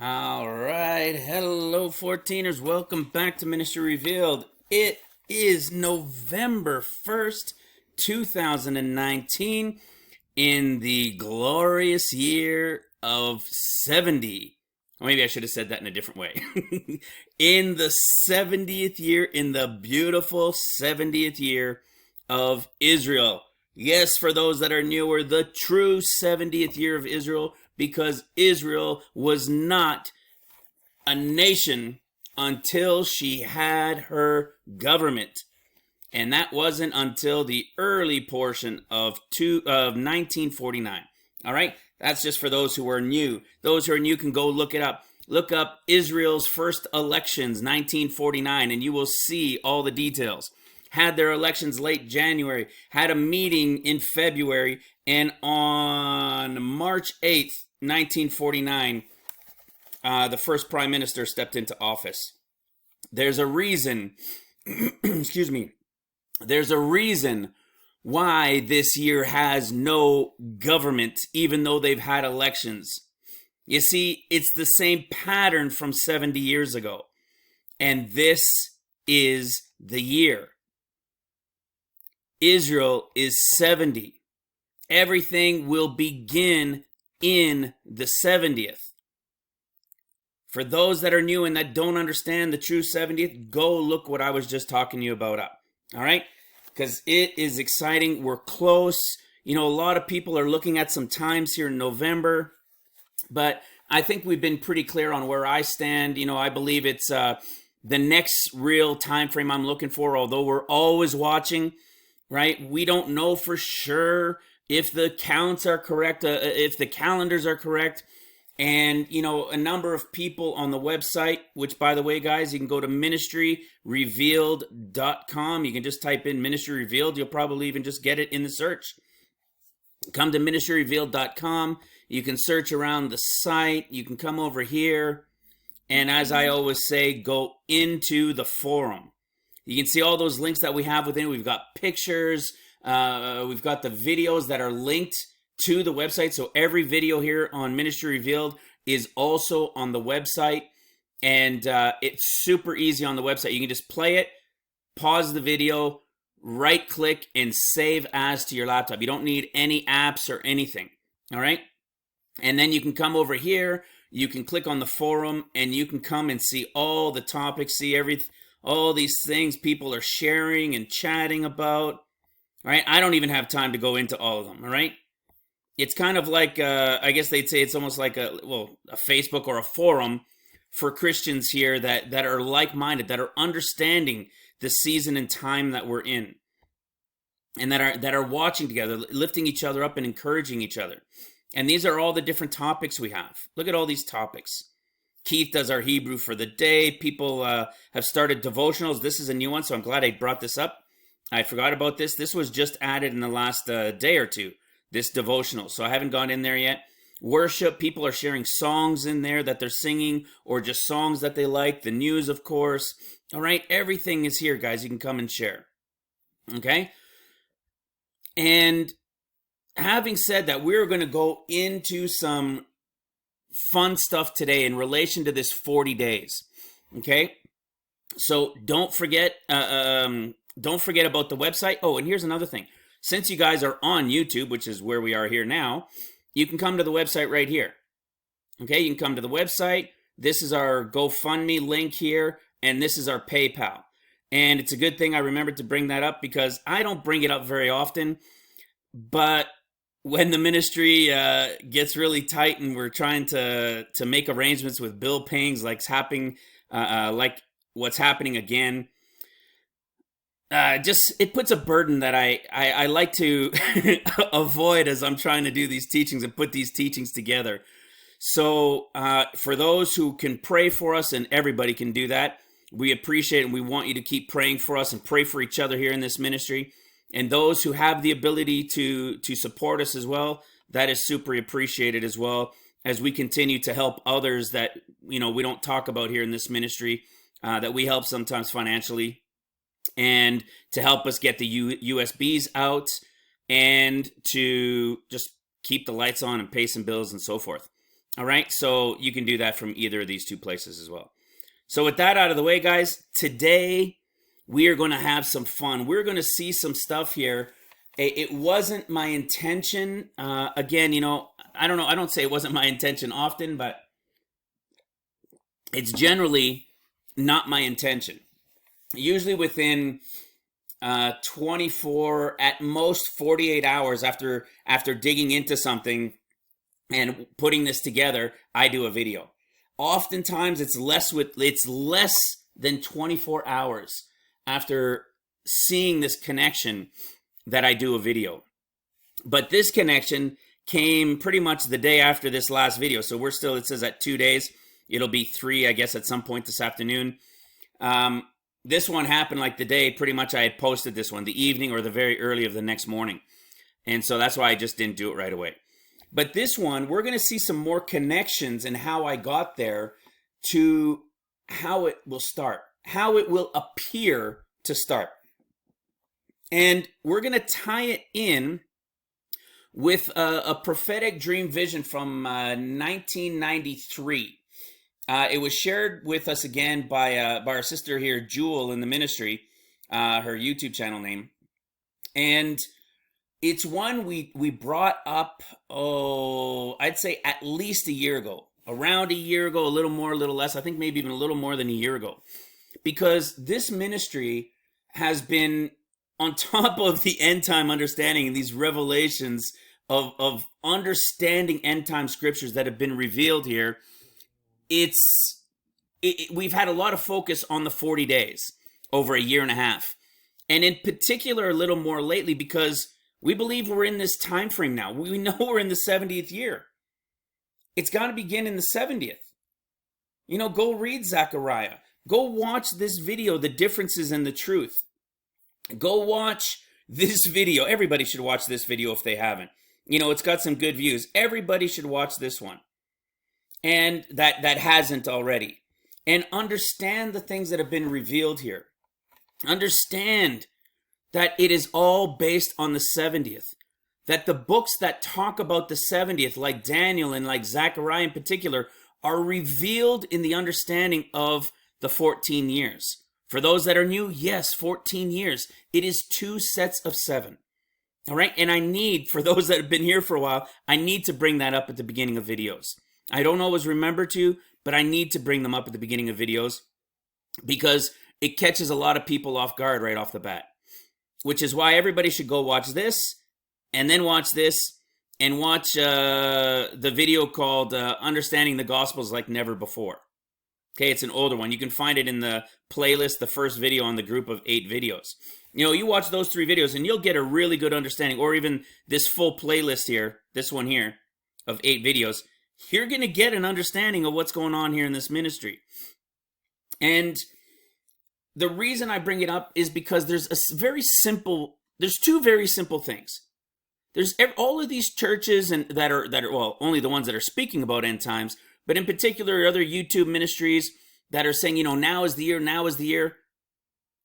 All right. Hello, 14ers. Welcome back to Ministry Revealed. It is November 1st, 2019, in the glorious year of 70. Or maybe I should have said that in a different way. In the 70th year, in the beautiful 70th year of Israel. Yes, for those that are newer, the true 70th year of Israel, because Israel was not a nation until she had her government. And that wasn't until the early portion of 1949. All right, that's just for those who are new. Those who are new can go look it up. Look up Israel's first elections, 1949, and you will see all the details. Had their elections late January, had a meeting in February, and on March 8th, 1949, the first prime minister stepped into office. There's a reason, excuse me, there's a reason why this year has no government, even though they've had elections. You see, it's the same pattern from 70 years ago. And this is the year. Israel is 70. Everything will begin in the 70th. For those that are new and that don't understand the true 70th, go look what I was just talking to you about up. All right? Because it is exciting. We're close. You know, a lot of people are looking at some times here in November, but I think we've been pretty clear on where I stand. You know, I believe it's the next real time frame I'm looking for, although we're always watching, right? We don't know for sure if the counts are correct, if the calendars are correct. And, you know, a number of people on the website, which, by the way, guys, you can go to ministryrevealed.com. You can just type in Ministry Revealed. You'll probably even just get it in the search. Come to ministryrevealed.com. You can search around the site. You can come over here. And as I always say, go into the forum. You can see all those links that we have within. We've got pictures. We've got the videos that are linked to the website. So every video here on Ministry Revealed is also on the website, and it's super easy on the website. You can just play it, pause the video, right click, and save as to your laptop. You don't need any apps or anything. All right, and then you can come over here, you can click on the forum, and you can come and see all the topics, see all these things people are sharing and chatting about. All right, I don't even have time to go into all of them. All right, it's kind of like, I guess they'd say it's almost like a Facebook or a forum for Christians here that are like-minded, that are understanding the season and time that we're in, and that are watching together, lifting each other up and encouraging each other. And these are all the different topics we have. Look at all these topics. Keith does our Hebrew for the day. People have started devotionals. This is a new one, so I'm glad I brought this up. I forgot about this. This was just added in the last day or two. This devotional, so I haven't gone in there yet. Worship, people are sharing songs in there that they're singing, or just songs that they like. The news, of course. All right, everything is here, guys. You can come and share. Okay, and having said that, we're going to go into some fun stuff today in relation to this 40 days. Okay, so don't forget about the website. Oh, and here's another thing. Since you guys are on YouTube, which is where we are here now, you can come to the website right here. Okay, you can come to the website. This is our GoFundMe link here, and this is our PayPal. And it's a good thing I remembered to bring that up, because I don't bring it up very often. But when the ministry gets really tight and we're trying to make arrangements with bill payings, like what's happening again, it puts a burden that I like to avoid as I'm trying to do these teachings and put these teachings together. So for those who can pray for us, and everybody can do that, we appreciate it, and we want you to keep praying for us and pray for each other here in this ministry. And those who have the ability to support us as well, that is super appreciated as well, as we continue to help others that we don't talk about here in this ministry, that we help sometimes financially, and to help us get the USBs out, and to just keep the lights on and pay some bills and so forth. All right, so you can do that from either of these two places as well. So with that out of the way, guys, today we are going to have some fun. We're going to see some stuff here. It wasn't my intention. Again, you know, I don't know. I don't say it wasn't my intention often, but it's generally not my intention. Usually within 24, at most 48 hours after digging into something and putting this together, I do a video. Oftentimes it's less than 24 hours after seeing this connection that I do a video. But this connection came pretty much the day after this last video. So we're still, it says at 2 days. It'll be 3, I guess, at some point this afternoon. This one happened like the day pretty much I had posted this one, the evening or the very early of the next morning. And so that's why I just didn't do it right away. But this one, we're going to see some more connections and how I got there to how it will start, how it will appear to start. And we're going to tie it in with a prophetic dream vision from 1993. It was shared with us again by our sister here, Jewel, in the ministry, her YouTube channel name. And it's one we brought up, I'd say at least a year ago, around a year ago, a little more, a little less. I think maybe even a little more than a year ago, because this ministry has been on top of the end time understanding and these revelations of understanding end time scriptures that have been revealed here. We've had a lot of focus on the 40 days over a year and a half, and in particular a little more lately, because we believe we're in this time frame now. We know we're in the 70th year. It's got to begin in the 70th. You know, go read Zechariah. Go watch this video, The Differences in the Truth. Go watch this video. Everybody should watch this video if they haven't. You know, it's got some good views. Everybody should watch this one. And that hasn't already. And understand the things that have been revealed here. Understand that it is all based on the 70th. That the books that talk about the 70th, like Daniel and like Zechariah in particular, are revealed in the understanding of the 14 years. For those that are new, yes, 14 years. It is 2 sets of 7. All right, and I need, for those that have been here for a while, I need to bring that up at the beginning of videos. I don't always remember to, but I need to bring them up at the beginning of videos because it catches a lot of people off guard right off the bat, which is why everybody should go watch this and then watch this and watch the video called Understanding the Gospels Like Never Before. Okay, it's an older one. You can find it in the playlist, the first video on the group of 8 videos. You know, you watch those 3 videos and you'll get a really good understanding, or even this full playlist here, this one here, of 8 videos. You're going to get an understanding of what's going on here in this ministry. And the reason I bring it up is because there's two very simple things. There's all of these churches and that are well, only the ones that are speaking about end times, but in particular other YouTube ministries that are saying, you know, now is the year, now is the year.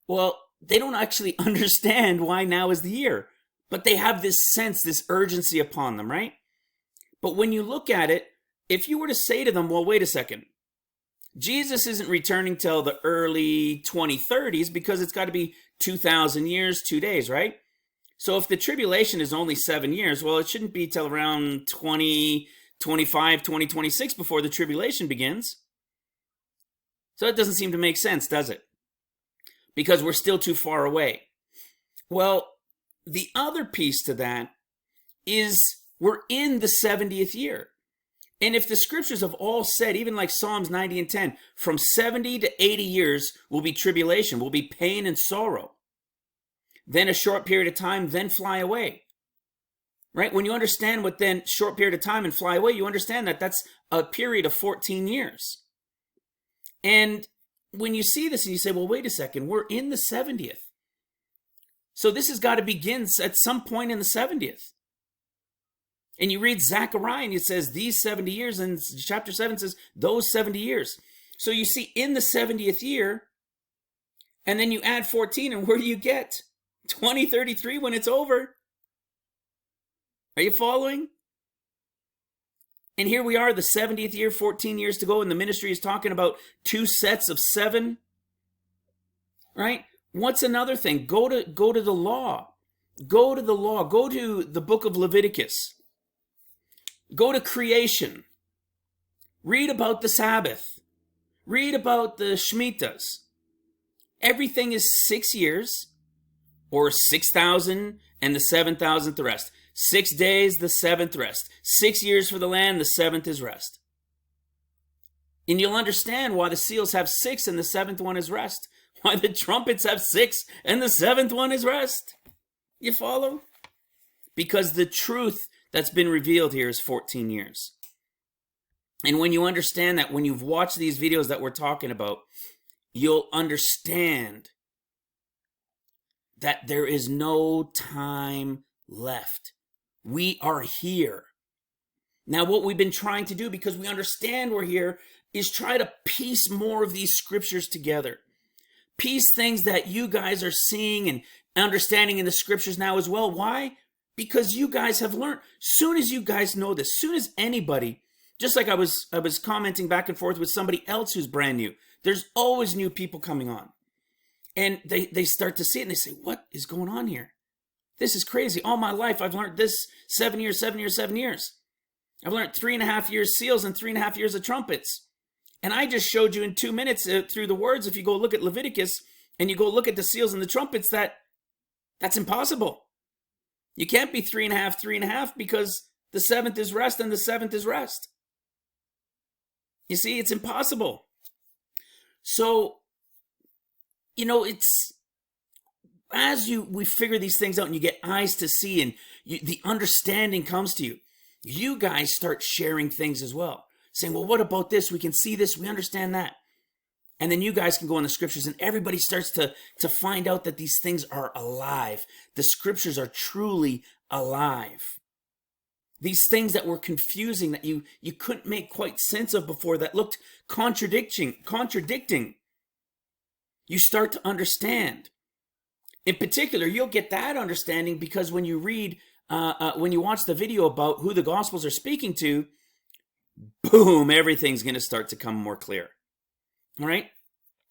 Well, they don't actually understand why now is the year, but they have this sense, this urgency upon them, right? But when you look at it, if you were to say to them, well, wait a second, Jesus isn't returning till the early 2030s because it's got to be 2,000 years, 2 days, right? So if the tribulation is only 7 years, well, it shouldn't be till around 2025, 2026 before the tribulation begins. So it doesn't seem to make sense, does it? Because we're still too far away. Well, the other piece to that is we're in the 70th year. And if the scriptures have all said, even like Psalms 90 and 10, from 70 to 80 years will be tribulation, will be pain and sorrow. Then a short period of time, then fly away. Right? When you understand what then short period of time and fly away, you understand that that's a period of 14 years. And when you see this and you say, well, wait a second, we're in the 70th. So this has got to begin at some point in the 70th. And you read Zechariah and it says these 70 years, and chapter 7 says those 70 years. So you see in the 70th year, and then you add 14, and where do you get? 2033 when it's over. Are you following? And here we are, the 70th year, 14 years to go, and the ministry is talking about 2 sets of 7. Right? What's another thing? Go to the law. Go to the law. Go to the book of Leviticus. Go to creation. Read about the Sabbath. Read about the Shemitas. Everything is 6 years, or 6,000 and the 7,000th the rest. 6 days, the 7th rest. 6 years for the land, the 7th is rest. And you'll understand why the seals have 6 and the 7th one is rest. Why the trumpets have 6 and the 7th one is rest. You follow? Because the truth that's been revealed here is 14 years. And when you understand that, when you've watched these videos that we're talking about, you'll understand that there is no time left. We are here. Now, what we've been trying to do, because we understand we're here, is try to piece more of these scriptures together. Piece things that you guys are seeing and understanding in the scriptures now as well. Why? Because you guys have learned. Soon as you guys know this, soon as anybody, just like I was commenting back and forth with somebody else who's brand new, there's always new people coming on. And they start to see it and they say, what is going on here? This is crazy. All my life, I've learned this 7 years, 7 years, 7 years. I've learned 3.5 years seals and 3.5 years of trumpets. And I just showed you in 2 minutes through the words, if you go look at Leviticus and you go look at the seals and the trumpets, that's impossible. You can't be 3.5, 3.5 because the 7th is rest and the 7th is rest. You see, it's impossible. So, it's as we figure these things out and you get eyes to see and the understanding comes to you, you guys start sharing things as well. Saying, well, what about this? We can see this. We understand that. And then you guys can go in the scriptures and everybody starts to find out that these things are alive. The scriptures are truly alive. These things that were confusing, that you couldn't make quite sense of before, that looked contradicting. You start to understand. In particular, you'll get that understanding because when you read, when you watch the video about who the Gospels are speaking to, boom, everything's going to start to come more clear. All right?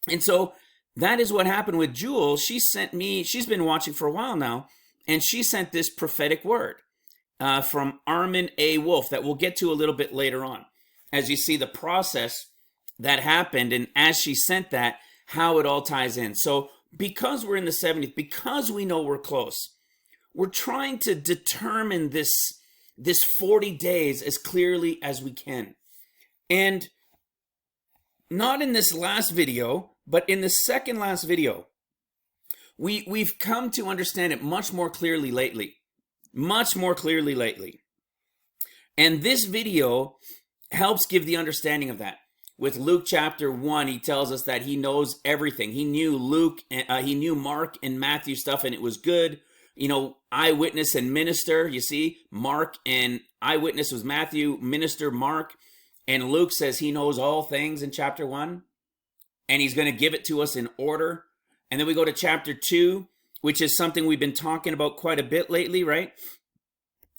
And so that is what happened with Jewel. She's been watching for a while now, and she sent this prophetic word from Armin A. Wolf that we'll get to a little bit later on. As you see the process that happened, and as she sent that, how it all ties in. So because we're in the 70th, because we know we're close, we're trying to determine this 40 days as clearly as we can. And not in this last video, but in the second last video, we've come to understand it much more clearly lately. Much more clearly lately. And this video helps give the understanding of that. With Luke chapter 1, he tells us that he knows everything. He knew he knew Mark and Matthew stuff, and it was good. Eyewitness and minister, you see, Mark and eyewitness was Matthew, minister Mark, and Luke says he knows all things in chapter 1, and he's going to give it to us in order. And then we go to chapter 2, which is something we've been talking about quite a bit lately, right?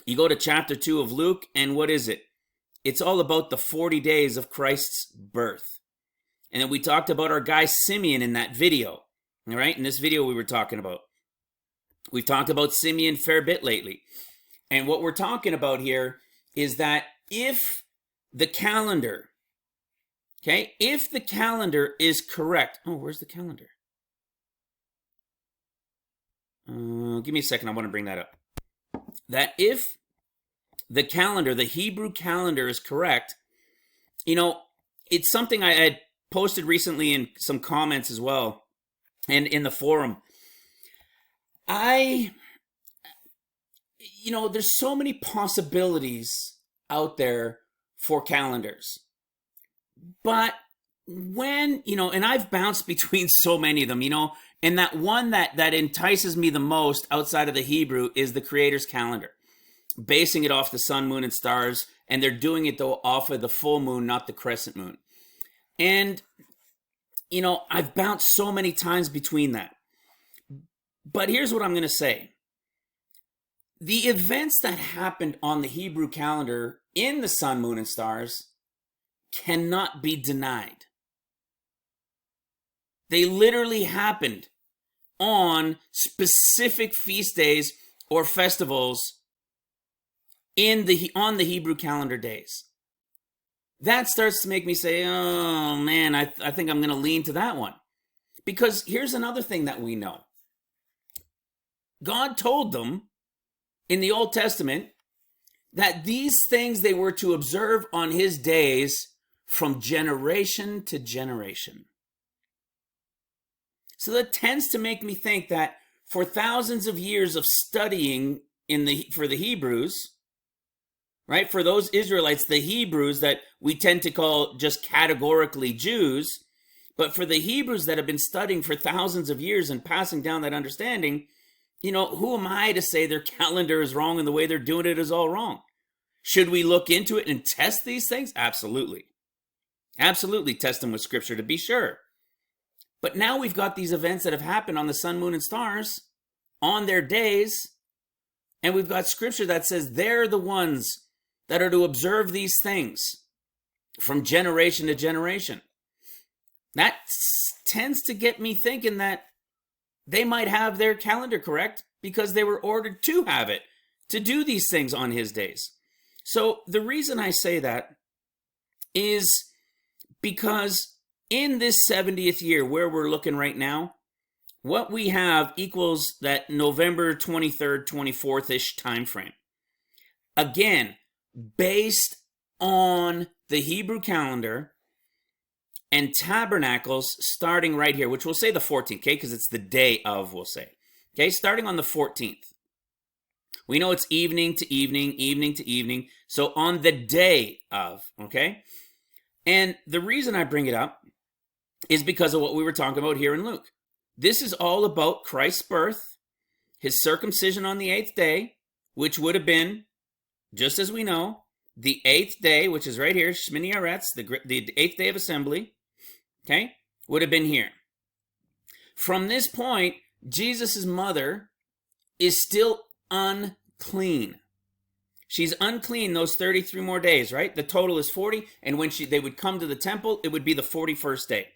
You go to chapter 2 of Luke, and what is it? It's all about the 40 days of Christ's birth. And then we talked about our guy Simeon in that video, all right? In this video we were talking about. We've talked about Simeon a fair bit lately. And what we're talking about here is that if the calendar, if the calendar is correct. Oh, where's the calendar? Give me a second. I want to bring that up. That if the calendar, the Hebrew calendar is correct, it's something I had posted recently in some comments as well and in the forum. There's so many possibilities out there for calendars. But when, and I've bounced between so many of them, and that one that entices me the most outside of the Hebrew is the Creator's calendar, basing it off the sun, moon, and stars, and they're doing it though off of the full moon, not the crescent moon. And, I've bounced so many times between that. But here's what I'm going to say. The events that happened on the Hebrew calendar, in the sun, moon, and stars cannot be denied. They literally happened on specific feast days or festivals on the Hebrew calendar days. That starts to make me say, oh man, I think I'm going to lean to that one. Because here's another thing that we know. God told them in the Old Testament that these things they were to observe on his days from generation to generation. So that tends to make me think that for thousands of years of studying for the Hebrews, right, for those Israelites, the Hebrews that we tend to call just categorically Jews, but for the Hebrews that have been studying for thousands of years and passing down that understanding, you know, who am I to say their calendar is wrong and the way they're doing it is all wrong? Should we look into it and test these things? Absolutely. Absolutely test them with scripture to be sure. But now we've got these events that have happened on the sun, moon, and stars on their days. And we've got scripture that says they're the ones that are to observe these things from generation to generation. That tends to get me thinking that they might have their calendar correct because they were ordered to have it, to do these things on his days. So the reason I say that is because in this 70th year where we're looking right now, what we have equals that November 23rd, 24th-ish time frame. Again, based on the Hebrew calendar and tabernacles starting right here, which we'll say the 14th, okay, because it's the day of, we'll say. Okay, starting on the 14th. We know it's evening to evening, evening to evening. So on the day of, okay? And the reason I bring it up is because of what we were talking about here in Luke. This is all about Christ's birth, his circumcision on the 8th day, which would have been, just as we know, the 8th day, which is right here, Shmini Aretz, the 8th day of assembly, okay, would have been here. From this point, Jesus's mother is still unclean. She's unclean those 33 more days, right? The total is 40, and when they would come to the temple, it would be the 41st day.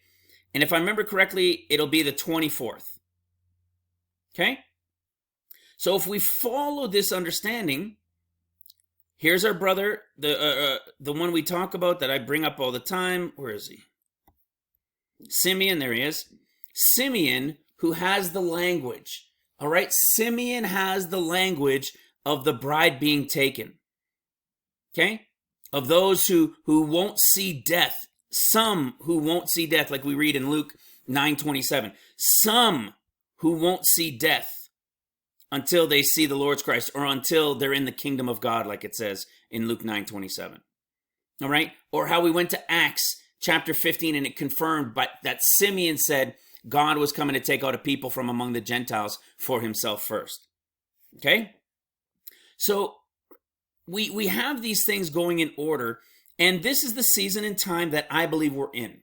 And if I remember correctly, it'll be the 24th. Okay? So if we follow this understanding, here's our brother, the one we talk about that I bring up all the time. Where is he? Simeon, there he is. Simeon, who has the language. All right? Simeon has the language of the bride being taken. Okay? Of those who won't see death. Some who won't see death, like we read in Luke 9:27. Some who won't see death until they see the Lord's Christ, or until they're in the kingdom of God, like it says in Luke 9:27. All right? Or how we went to Acts chapter 15, and it confirmed that Simeon said God was coming to take out a people from among the Gentiles for himself first. Okay? So we have these things going in order. And this is the season and time that I believe we're in.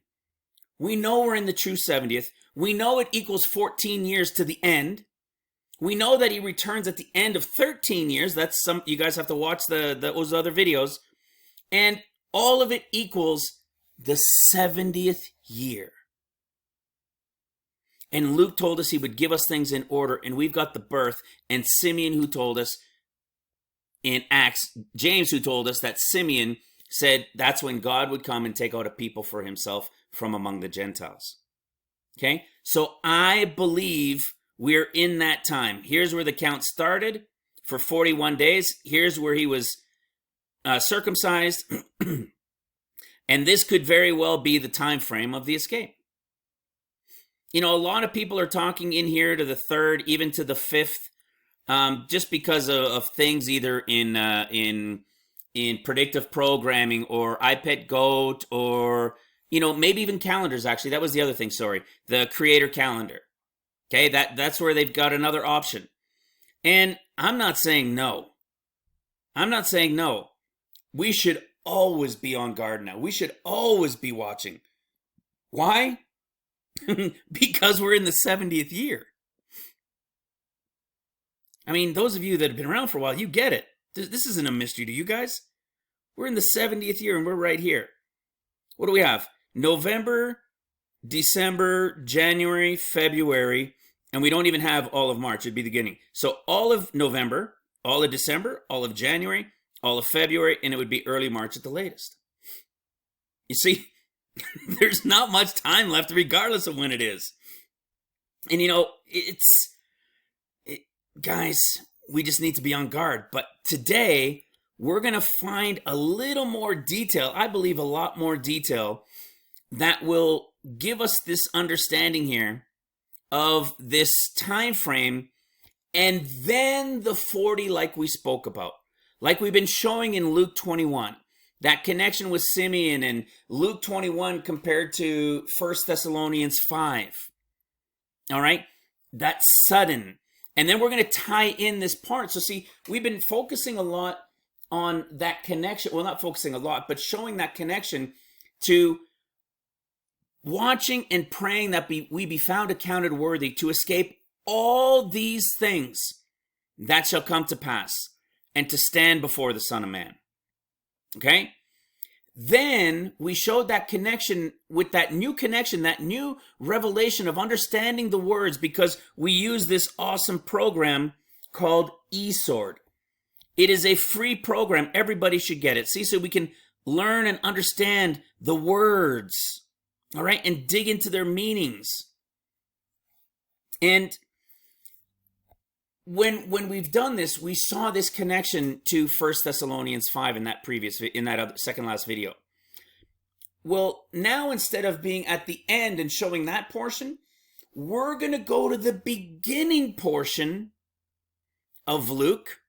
We know we're in the true 70th. We know it equals 14 years to the end. We know that he returns at the end of 13 years. That's some, you guys have to watch those other videos. And all of it equals the 70th year. And Luke told us he would give us things in order. And we've got the birth. And Simeon, who told us in Acts, James, who told us that Simeon said that's when God would come and take out a people for himself from among the Gentiles. Okay, so I believe we're in that time. Here's where the count started for 41 days. Here's where he was circumcised. And this could very well be the time frame of the escape. You know, a lot of people are talking in here to the 3rd, even to the 5th, just because of things either in predictive programming or iPad Goat, or, you know, maybe even calendars. Actually, that was the other thing. Sorry. The creator calendar. Okay. That's where they've got another option. And I'm not saying no. I'm not saying no. We should always be on guard now. We should always be watching. Why? Because we're in the 70th year. I mean, those of you that have been around for a while, you get it. This isn't a mystery to you guys. We're in the 70th year and we're right here. What do we have? November, December, January, February, and we don't even have all of March. It'd be the beginning. So all of November, all of December, all of January, all of February, and it would be early March at the latest. You see, there's not much time left regardless of when it is. And you know, guys, we just need to be on guard. But today, we're going to find a little more detail, I believe a lot more detail, that will give us this understanding here of this time frame, and then the 40 like we spoke about. Like we've been showing in Luke 21. That connection with Simeon and Luke 21 compared to 1 Thessalonians 5. All right? That's sudden. And then we're going to tie in this part. So see, we've been focusing a lot on that connection. Well, not focusing a lot, but showing that connection to watching and praying that we be found accounted worthy to escape all these things that shall come to pass and to stand before the Son of Man. Okay? Then we showed that connection with that new connection, that new revelation of understanding the words, because we use this awesome program called eSword. It is a free program. Everybody should get it. See, so we can learn and understand the words, all right, and dig into their meanings. And when we've done this, we saw this connection to 1 Thessalonians 5 in that other second last video. Well, now instead of being at the end and showing that portion, we're going to go to the beginning portion of Luke,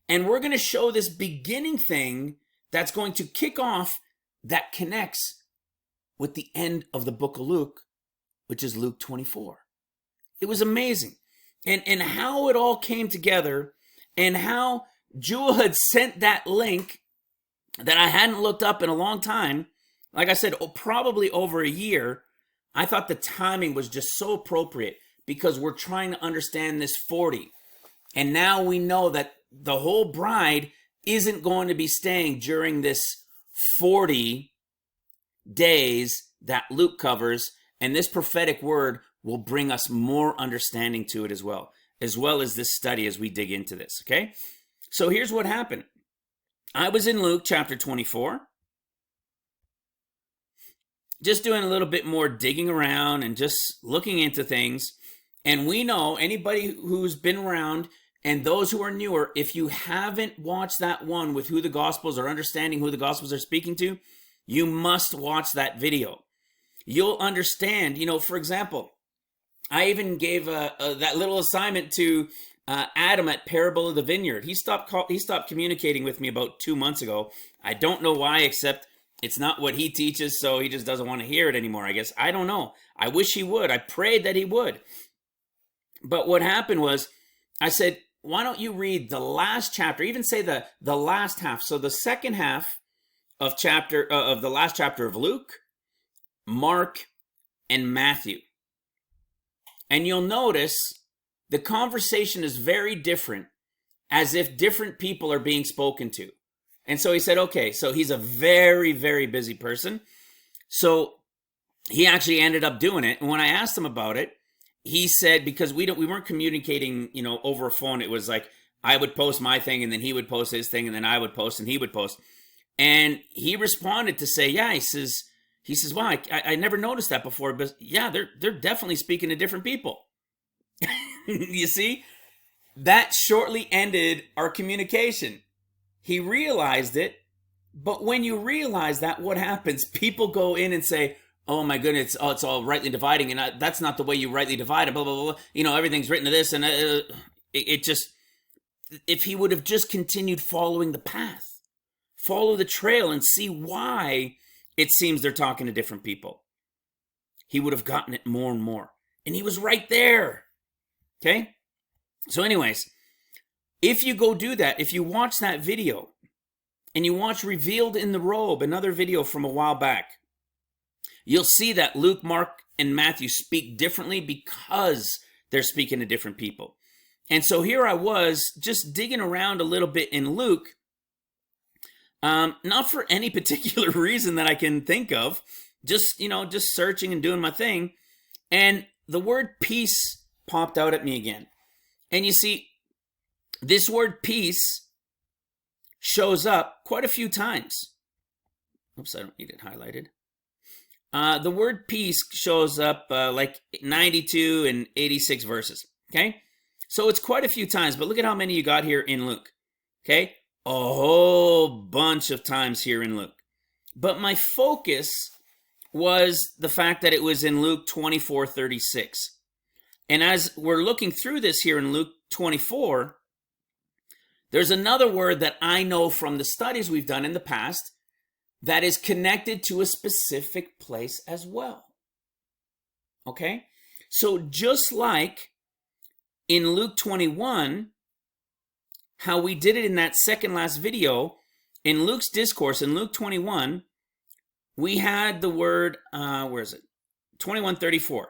and we're going to show this beginning thing that's going to kick off, that connects with the end of the book of Luke, which is Luke 24. It was amazing. And how it all came together, and how Jewel had sent that link that I hadn't looked up in a long time. Like I said, probably over a year. I thought the timing was just so appropriate because we're trying to understand this 40. And now we know that the whole bride isn't going to be staying during this 40 days that Luke covers. And this prophetic word will bring us more understanding to it as well as this study as we dig into this, okay? So here's what happened. I was in Luke chapter 24, just doing a little bit more digging around and just looking into things. And we know, anybody who's been around and those who are newer, if you haven't watched that one with who the Gospels or understanding who the Gospels are speaking to, you must watch that video. You'll understand, you know, for example, I even gave that little assignment to Adam at Parable of the Vineyard. He stopped communicating with me about 2 months ago. I don't know why, except it's not what he teaches, so he just doesn't want to hear it anymore, I guess. I don't know. I wish he would. I prayed that he would. But what happened was, I said, why don't you read the last chapter, even say the last half. So the second half of the last chapter of Luke, Mark, and Matthew. And you'll notice the conversation is very different, as if different people are being spoken to. And so he said, okay, so he's a very, very busy person. So he actually ended up doing it. And when I asked him about it, he said, because we weren't communicating, you know, over a phone. It was like I would post my thing and then he would post his thing and then I would post and he would post. And he responded to say, yeah, he says, wow, I never noticed that before, but yeah, they're definitely speaking to different people. You see, that shortly ended our communication. He realized it, but when you realize that, what happens? People go in and say, oh my goodness, it's all rightly dividing, and that's not the way you rightly divide it, blah, blah, blah. You know, everything's written to this, and it just, if he would have just continued following the path, follow the trail and see why it seems they're talking to different people, he would have gotten it more and more. And he was right there. Okay? So anyways, if you go do that, if you watch that video and you watch Revealed in the Robe, another video from a while back, you'll see that Luke, Mark, and Matthew speak differently because they're speaking to different people. And so here I was just digging around a little bit in Luke, Not for any particular reason that I can think of. Just, just searching and doing my thing. And the word peace popped out at me again. And you see, this word peace shows up quite a few times. Oops, I don't need it highlighted. The word peace shows up like 92 and 86 verses. Okay, so it's quite a few times, but look at how many you got here in Luke. Okay, a whole bunch of times here in Luke. But my focus was the fact that it was in Luke 24:36. And as we're looking through this here in Luke 24, there's another word that I know from the studies we've done in the past that is connected to a specific place as well. Okay, so just like in Luke 21, how we did it in that second last video, in Luke's discourse, in Luke 21, we had the word, where is it? 21:34.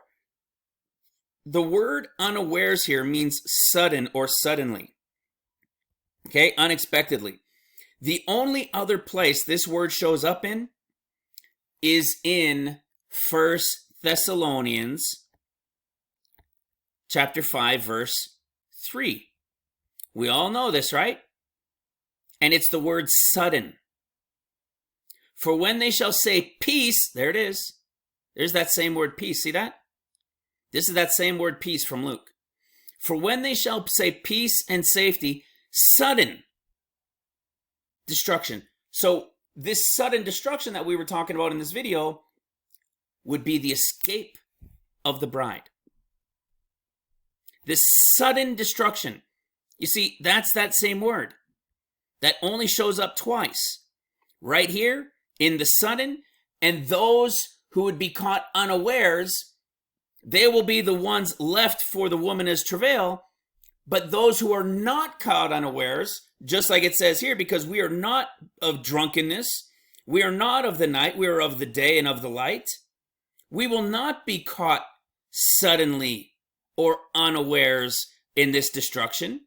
The word unawares here means sudden or suddenly. Okay, unexpectedly. The only other place this word shows up in is in 1 Thessalonians chapter 5, verse 3. We all know this, right? And it's the word sudden. For when they shall say peace, there it is. There's that same word peace. See that? This is that same word peace from Luke. For when they shall say peace and safety, sudden destruction. So this sudden destruction that we were talking about in this video would be the escape of the bride. This sudden destruction. You see, that's that same word that only shows up twice. Right here in the sudden, and those who would be caught unawares, they will be the ones left for the woman as travail. But those who are not caught unawares, just like it says here, because we are not of drunkenness, we are not of the night, we are of the day and of the light. We will not be caught suddenly or unawares in this destruction.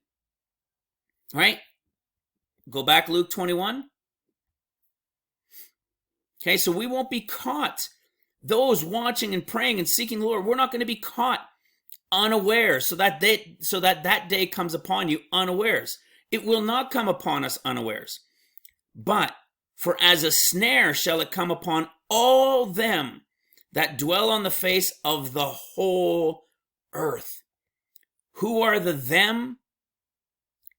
Right? Go back, Luke 21. Okay, so we won't be caught. Those watching and praying and seeking the Lord, we're not going to be caught unawares, so that that day comes upon you unawares. It will not come upon us unawares. But for as a snare shall it come upon all them that dwell on the face of the whole earth. Who are the them?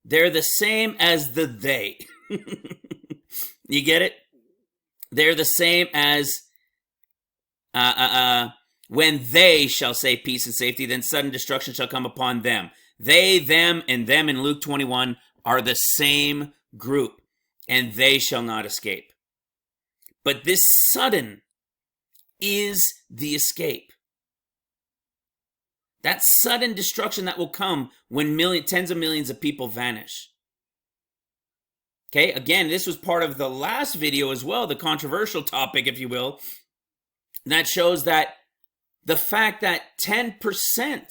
They're the same as the they. You get it? They're the same as when they shall say peace and safety, then sudden destruction shall come upon them. They, them, and them in Luke 21 are the same group, and they shall not escape. But this sudden is the escape. That sudden destruction that will come when tens of millions of people vanish. Okay, again, this was part of the last video as well, the controversial topic, if you will, that shows that the fact that 10%,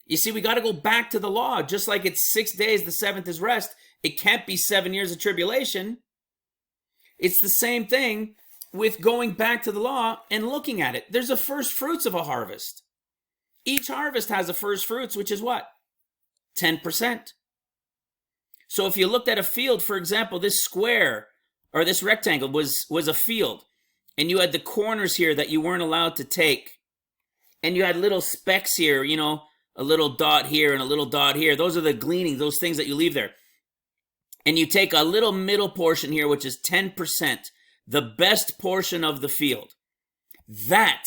you see, we got to go back to the law. Just like it's 6 days, the seventh is rest. It can't be 7 years of tribulation. It's the same thing with going back to the law and looking at it. There's a first fruits of a harvest. Each harvest has a first fruits, which is what? 10%. So if you looked at a field, for example, this square or this rectangle was a field, and you had the corners here that you weren't allowed to take, and you had little specks here, you know, a little dot here and a little dot here. Those are the gleaning, those things that you leave there. And you take a little middle portion here, which is 10%, the best portion of the field. That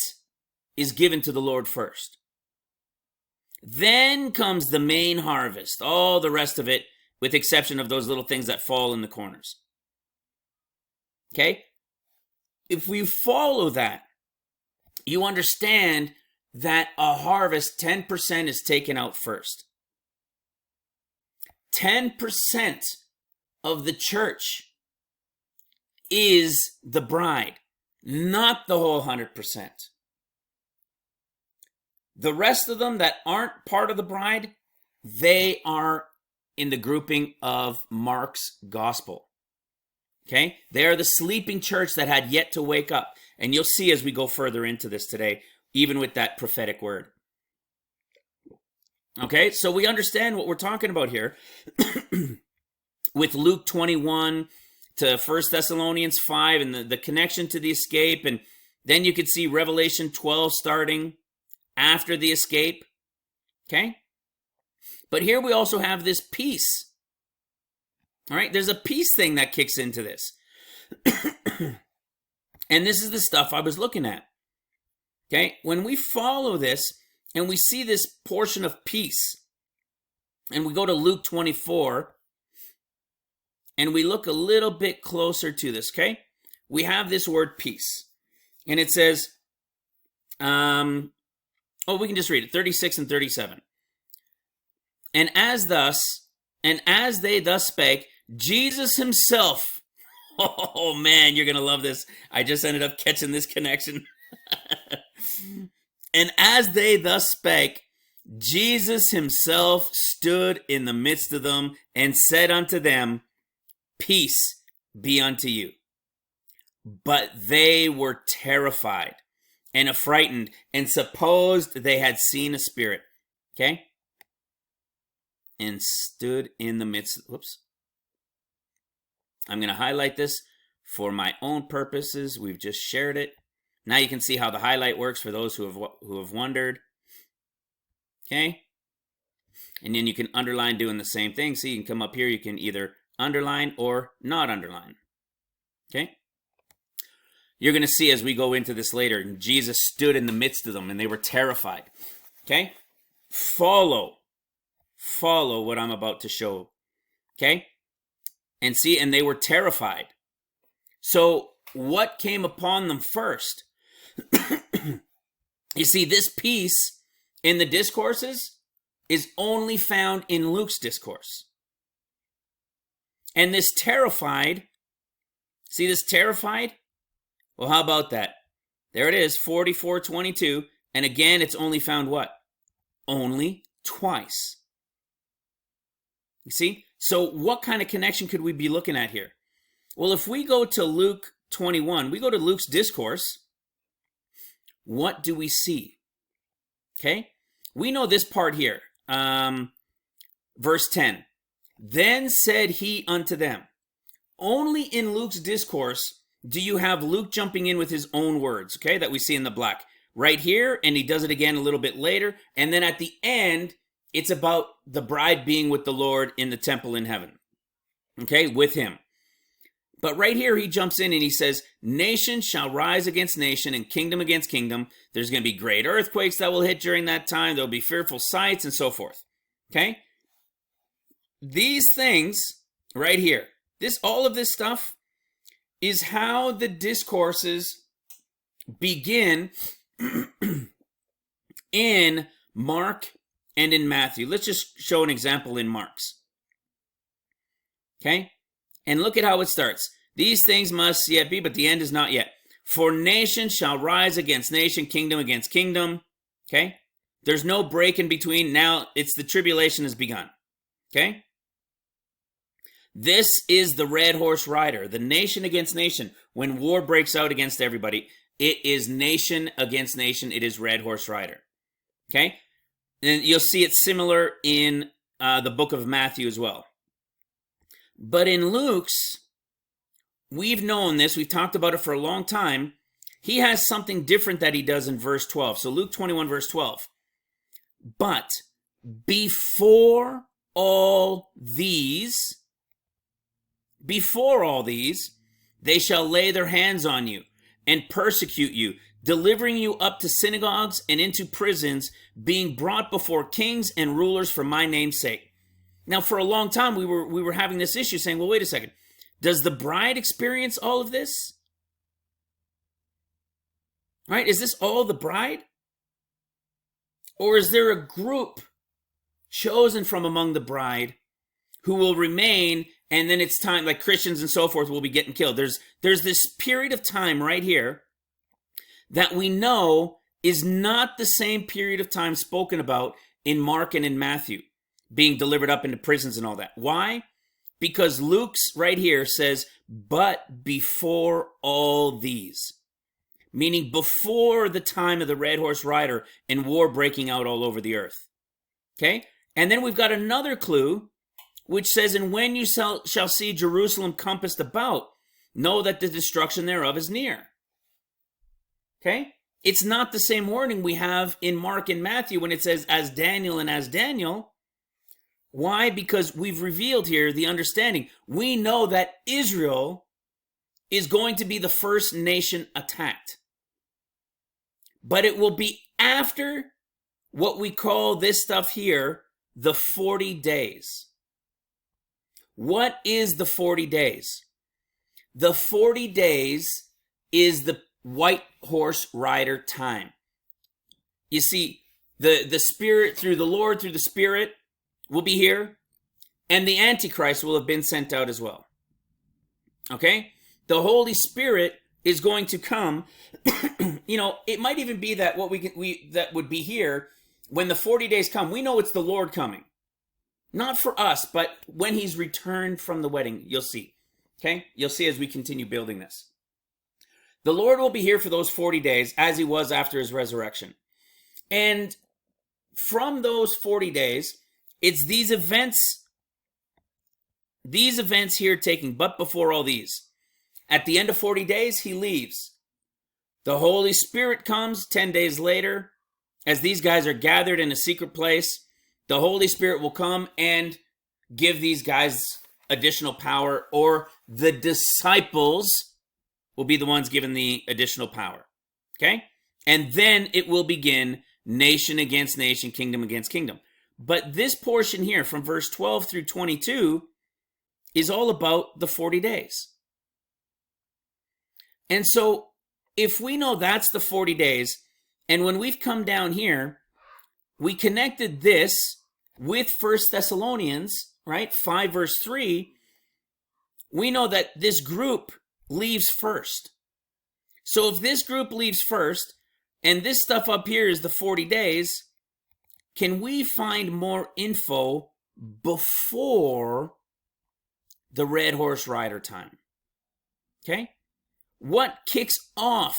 is given to the Lord first. Then comes the main harvest, all the rest of it, with exception of those little things that fall in the corners. Okay? If we follow that, you understand that a harvest, 10% is taken out first. 10% of the church is the bride, not the whole 100%. The rest of them that aren't part of the bride, they are in the grouping of Mark's gospel. Okay, they are the sleeping church that had yet to wake up. And you'll see as we go further into this today, even with that prophetic word. Okay, so we understand what we're talking about here with Luke 21 to 1 Thessalonians 5 and the connection to the escape. And then you could see Revelation 12 starting after the escape. Okay, but here we also have this peace. All right, there's a peace thing that kicks into this. And this is the stuff I was looking at. Okay, when we follow this and we see this portion of peace, and we go to Luke 24 and we look a little bit closer to this, okay, we have this word peace, and it says, we can just read it, 36 and 37. And as they thus spake, Jesus himself, oh man, you're gonna love this. I just ended up catching this connection. And as they thus spake, Jesus himself stood in the midst of them and said unto them, peace be unto you. But they were terrified and affrighted and supposed they had seen a spirit. Okay, and stood in the midst. Whoops. I'm going to highlight this for my own purposes. We've just shared it. Now you can see how the highlight works for those who have wondered. Okay, and then you can underline doing the same thing. So you can come up here, you can either underline or not underline. Okay, you're going to see as we go into this later, Jesus stood in the midst of them and they were terrified. Okay, follow what I'm about to show. Okay, and see, and they were terrified. So what came upon them first? You see, this peace in the discourses is only found in Luke's discourse. And this terrified, see this terrified? Well, how about that? There it is, 44:22. And again, it's only found what? Only twice. You see? So what kind of connection could we be looking at here? Well, if we go to Luke 21, we go to Luke's discourse, what do we see? Okay, we know this part here. Verse 10. Then said he unto them. Only in Luke's discourse do you have Luke jumping in with his own words, okay, that we see in the black. Right here, and he does it again a little bit later. And then at the end, it's about the bride being with the Lord in the temple in heaven. Okay, with him. But right here, he jumps in and he says, nation shall rise against nation and kingdom against kingdom. There's going to be great earthquakes that will hit during that time. There'll be fearful sights and so forth. Okay? These things right here, all of this stuff is how the discourses begin in Mark and in Matthew. Let's just show an example in Mark's. Okay? And look at how it starts. These things must yet be, but the end is not yet. For nation shall rise against nation, kingdom against kingdom. Okay? There's no break in between. Now it's the tribulation has begun. Okay? This is the red horse rider, the nation against nation. When war breaks out against everybody, it is nation against nation. It is red horse rider. Okay? And you'll see it similar in the book of Matthew as well. But in Luke's, we've known this, we've talked about it for a long time. He has something different that he does in verse 12. So Luke 21 verse 12. But before all these, they shall lay their hands on you and persecute you, delivering you up to synagogues and into prisons, being brought before kings and rulers for my name's sake. Now, for a long time, we were having this issue saying, well, wait a second. Does the bride experience all of this? Right? Is this all the bride? Or is there a group chosen from among the bride who will remain, and then it's time, like Christians and so forth will be getting killed? There's this period of time right here that we know is not the same period of time spoken about in Mark and in Matthew, being delivered up into prisons and all that. Why? because Luke's right here says, but before all these, meaning before the time of the red horse rider and war breaking out all over the earth. Okay, and then we've got another clue which says, and when you shall see Jerusalem compassed about, know that the destruction thereof is near. Okay, it's not the same wording we have in Mark and Matthew when it says as Daniel and as Daniel. Why? Because we've revealed here the understanding. We know that Israel is going to be the first nation attacked, but it will be after what we call this stuff here, the 40 days. What is the 40 days? The 40 days is the white horse rider time. You see, the Spirit, through the Lord, through the Spirit, will be here, and the Antichrist will have been sent out as well. Okay? The Holy Spirit is going to come. You know, it might even be that what that would be here when the 40 days come. We know it's the Lord coming. Not for us, but when he's returned from the wedding, you'll see. Okay? You'll see as we continue building this. The Lord will be here for those 40 days as he was after his resurrection. And from those 40 days, it's these events here taking, but before all these. At the end of 40 days, he leaves. The Holy Spirit comes 10 days later. As these guys are gathered in a secret place, the Holy Spirit will come and give these guys additional power, or the disciples will be the ones given the additional power. Okay? And then it will begin nation against nation, kingdom against kingdom. But this portion here from verse 12 through 22 is all about the 40 days. And so if we know that's the 40 days, and when we've come down here, we connected this with 1 Thessalonians, right? 5 verse 3, we know that this group leaves first. So if this group leaves first, and this stuff up here is the 40 days, can we find more info before the red horse rider time? Okay? What kicks off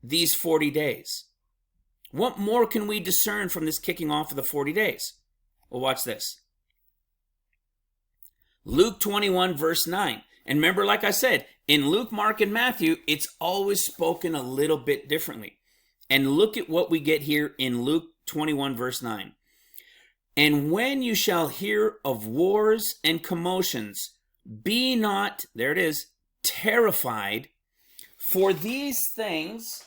these 40 days? What more can we discern from this kicking off of the 40 days? Well, watch this. Luke 21 verse 9. And remember, like I said, in Luke, Mark, and Matthew, it's always spoken a little bit differently. And look at what we get here in Luke 21 verse 9. And when you shall hear of wars and commotions, be not, there it is, terrified, for these things,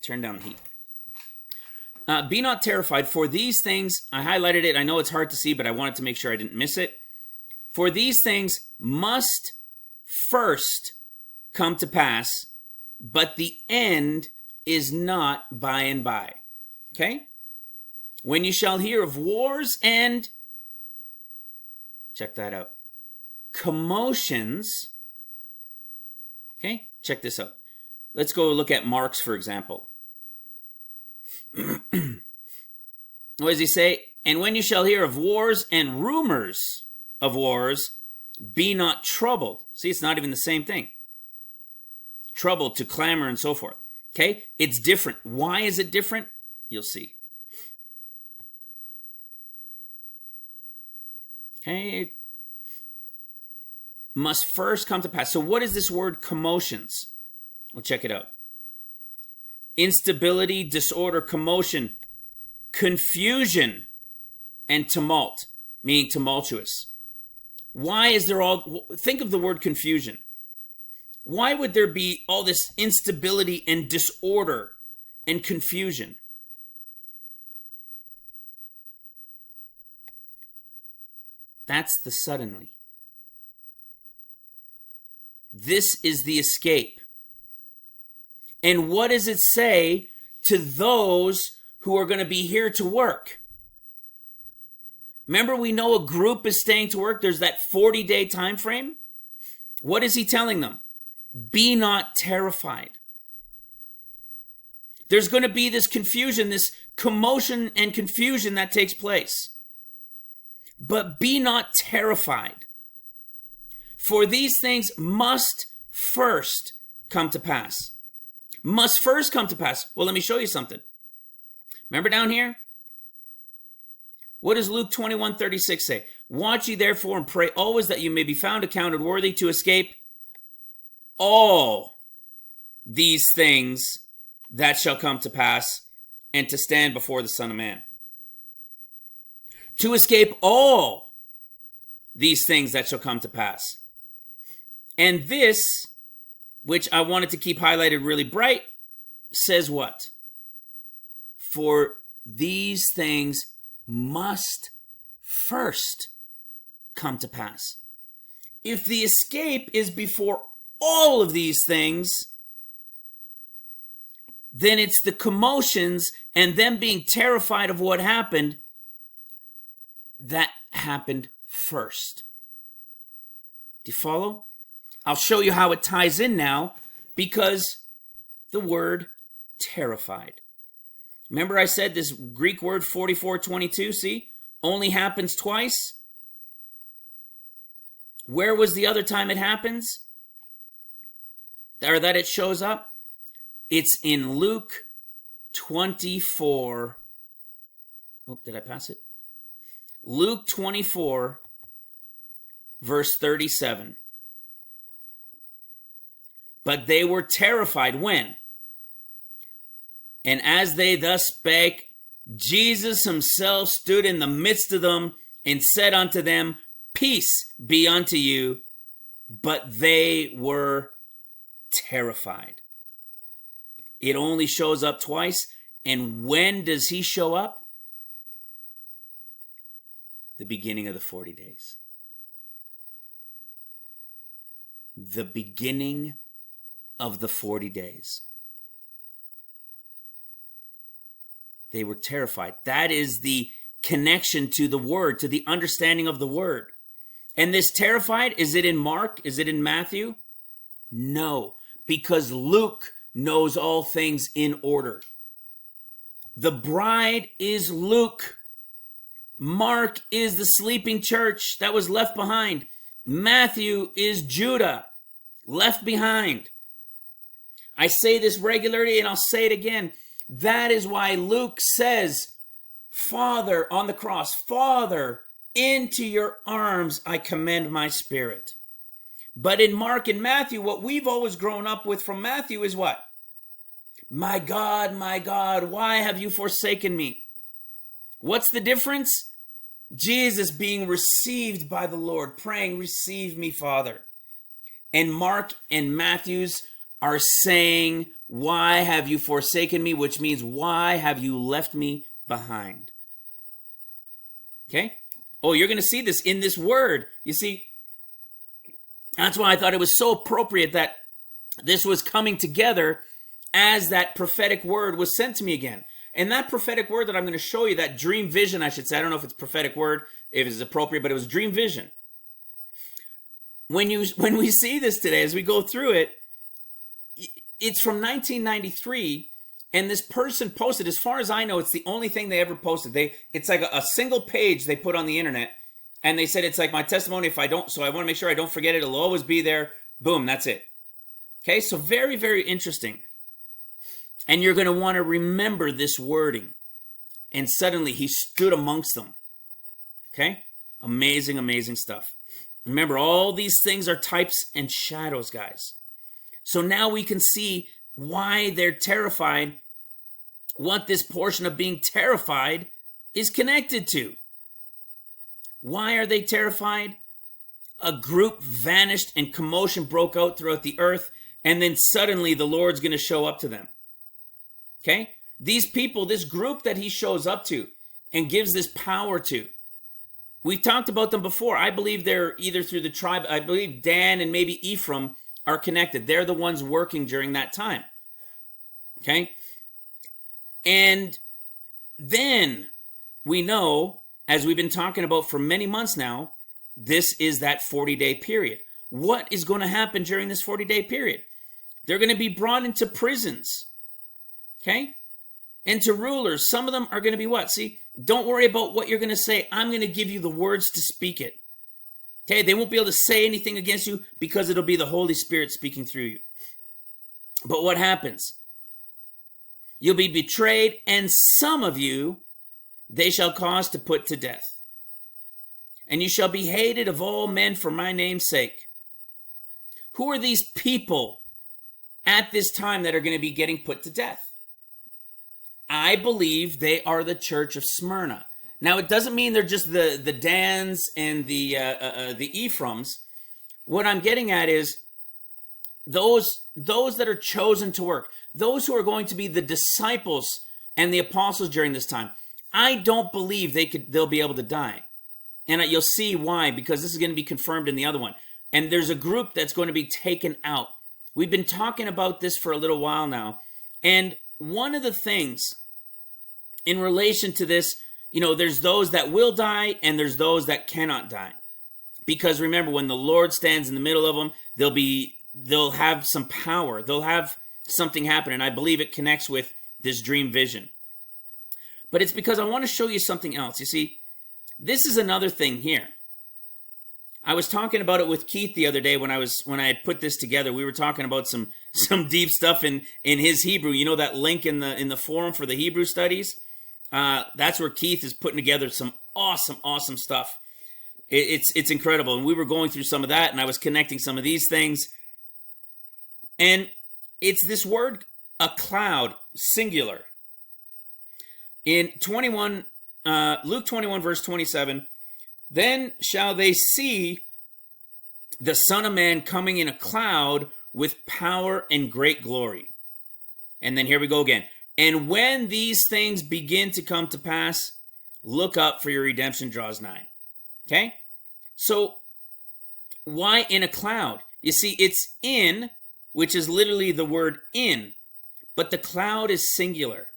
turn down the heat. Be not terrified, for these things, I highlighted it, I know it's hard to see, but I wanted to make sure I didn't miss it. For these things must first come to pass, but the end is not by and by. Okay? When you shall hear of wars and, check that out, commotions. Okay, check this out. Let's go look at Mark's, for example. What does he say? And when you shall hear of wars and rumors of wars, be not troubled. See, it's not even the same thing. Troubled, to clamor, and so forth. Okay, it's different. Why is it different? You'll see. Okay, must first come to pass. So what is this word commotions? We'll check it out. Instability, disorder, commotion, confusion, and tumult, meaning tumultuous. Why is there all, think of the word confusion. Why would there be all this instability and disorder and confusion? That's the suddenly. This is the escape. And what does it say to those who are going to be here to work? Remember, we know a group is staying to work. There's that 40-day time frame. What is he telling them? Be not terrified. There's going to be this confusion, this commotion and confusion that takes place. But be not terrified, for these things must first come to pass. Must first come to pass. Well, let me show you something. Remember down here? What does Luke 21:36 say? Watch ye therefore and pray always that you may be found accounted worthy to escape all these things that shall come to pass and to stand before the Son of Man. To escape all these things that shall come to pass. And this, which I wanted to keep highlighted really bright, says what? For these things must first come to pass. If the escape is before all of these things, then it's the commotions and them being terrified of what happened that happened first. Do you follow? I'll show you how it ties in now, because the word terrified. Remember I said this Greek word 44:22, see? Only happens twice. Where was the other time it happens? Or that it shows up? It's in Luke 24. Oh, did I pass it? Luke 24, verse 37. But they were terrified when? And as they thus spake, Jesus himself stood in the midst of them and said unto them, Peace be unto you. But they were terrified. It only shows up twice. And when does he show up? The beginning of the 40 days. The beginning of the 40 days. They were terrified. That is the connection to the word, to the understanding of the word. And this terrified, is it in Mark? Is it in Matthew? No, because Luke knows all things in order. The bride is Luke. Mark is the sleeping church that was left behind. Matthew is Judah, left behind. I say this regularly and I'll say it again. That is why Luke says, Father, on the cross, Father, into your arms I commend my spirit. But in Mark and Matthew, what we've always grown up with from Matthew is what? My God, why have you forsaken me? What's the difference? Jesus being received by the Lord, praying, receive me, Father. And Mark and Matthew's are saying, why have you forsaken me? Which means, why have you left me behind? Okay? Oh, you're going to see this in this word. You see, that's why I thought it was so appropriate that this was coming together as that prophetic word was sent to me again. And that prophetic word that I'm going to show you, that dream vision, I should say, I don't know if it's prophetic word, if it's appropriate, but it was dream vision. When we see this today, as we go through it, it's from 1993, and this person posted, as far as I know, it's the only thing they ever posted. It's like a single page they put on the internet, and they said, it's like my testimony if I don't, so I want to make sure I don't forget it. It'll always be there. Boom, that's it. Okay, so very, very interesting. And you're going to want to remember this wording. And suddenly he stood amongst them. Okay, amazing, amazing stuff. Remember, all these things are types and shadows, guys. So now we can see why they're terrified, what this portion of being terrified is connected to. Why are they terrified? A group vanished and commotion broke out throughout the earth, and then suddenly the Lord's going to show up to them. Okay? These people, this group that he shows up to and gives this power to, we've talked about them before. I believe they're either through the tribe, I believe Dan and maybe Ephraim are connected. They're the ones working during that time. Okay? And then we know, as we've been talking about for many months now, this is that 40-day period. What is going to happen during this 40-day period? They're going to be brought into prisons. Okay? And to rulers. Some of them are going to be what? See, Don't worry about what you're going to say. I'm going to give you the words to speak it. Okay, they won't be able to say anything against you because it'll be the Holy Spirit speaking through you. But what happens? You'll be betrayed, and some of you they shall cause to put to death. And you shall be hated of all men for my name's sake. Who are these people at this time that are going to be getting put to death? I believe they are the church of Smyrna. Now, it doesn't mean they're just the Dans and the Ephraims. What I'm getting at is those that are chosen to work, those who are going to be the disciples and the apostles during this time. I don't believe they'll be able to die. And you'll see why, because this is going to be confirmed in the other one. And there's a group that's going to be taken out. We've been talking about this for a little while now. And one of the things in relation to this, there's those that will die and there's those that cannot die. Because remember, when the Lord stands in the middle of them, they'll have some power. They'll have something happen. And I believe it connects with this dream vision. But it's because I want to show you something else. You see, this is another thing here. I was talking about it with Keith the other day when I had put this together. We were talking about some deep stuff in his Hebrew. You know that link in the forum for the Hebrew studies? That's where Keith is putting together some awesome stuff. It's incredible. And we were going through some of that, and I was connecting some of these things. And it's this word, a cloud, singular. In Luke 21 verse 27, then shall they see the Son of Man coming in a cloud with power and great glory. And then here we go again. And when these things begin to come to pass, look up, for your redemption draws nigh. Okay? So, why in a cloud? You see, it's in, which is literally the word in, but the cloud is singular.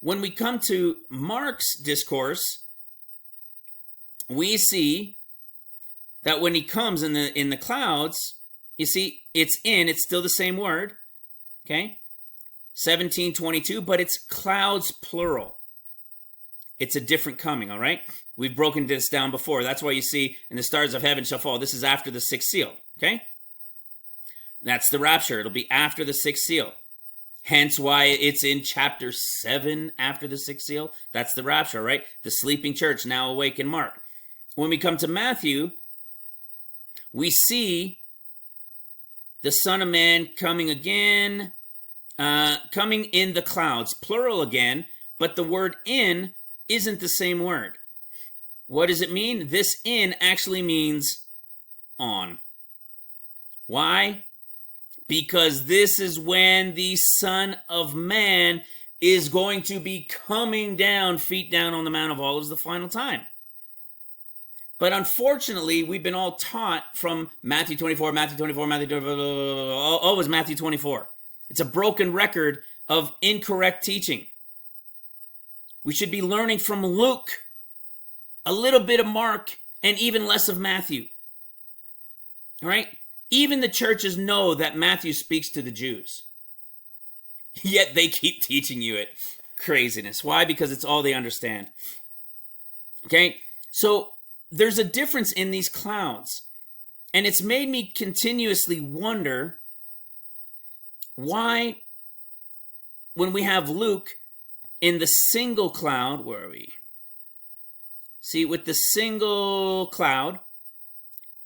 When we come to Mark's discourse, we see that when he comes in the clouds, you see, it's still the same word, okay? 17:22, but it's clouds plural. It's a different coming, all right? We've broken this down before. That's why you see, and the stars of heaven shall fall. This is after the sixth seal, okay? That's the rapture. It'll be after the sixth seal. Hence why it's in chapter 7 after the sixth seal. That's the rapture, right? The sleeping church now awake in Mark. When we come to Matthew, we see the Son of Man coming again, coming in the clouds, plural again, but the word in isn't the same word. What does it mean? This in actually means on. Why? Because this is when the Son of Man is going to be coming down, feet down on the Mount of Olives, the final time. But unfortunately, we've been all taught from Matthew 24, Matthew 24, Matthew 24, always Matthew 24. It's a broken record of incorrect teaching. We should be learning from Luke, a little bit of Mark, and even less of Matthew. All right? Even the churches know that Matthew speaks to the Jews. Yet they keep teaching you it. Craziness. Why? Because it's all they understand. Okay? So there's a difference in these clouds. And it's made me continuously wonder why, when we have Luke in the single cloud, where are we? See, with the single cloud,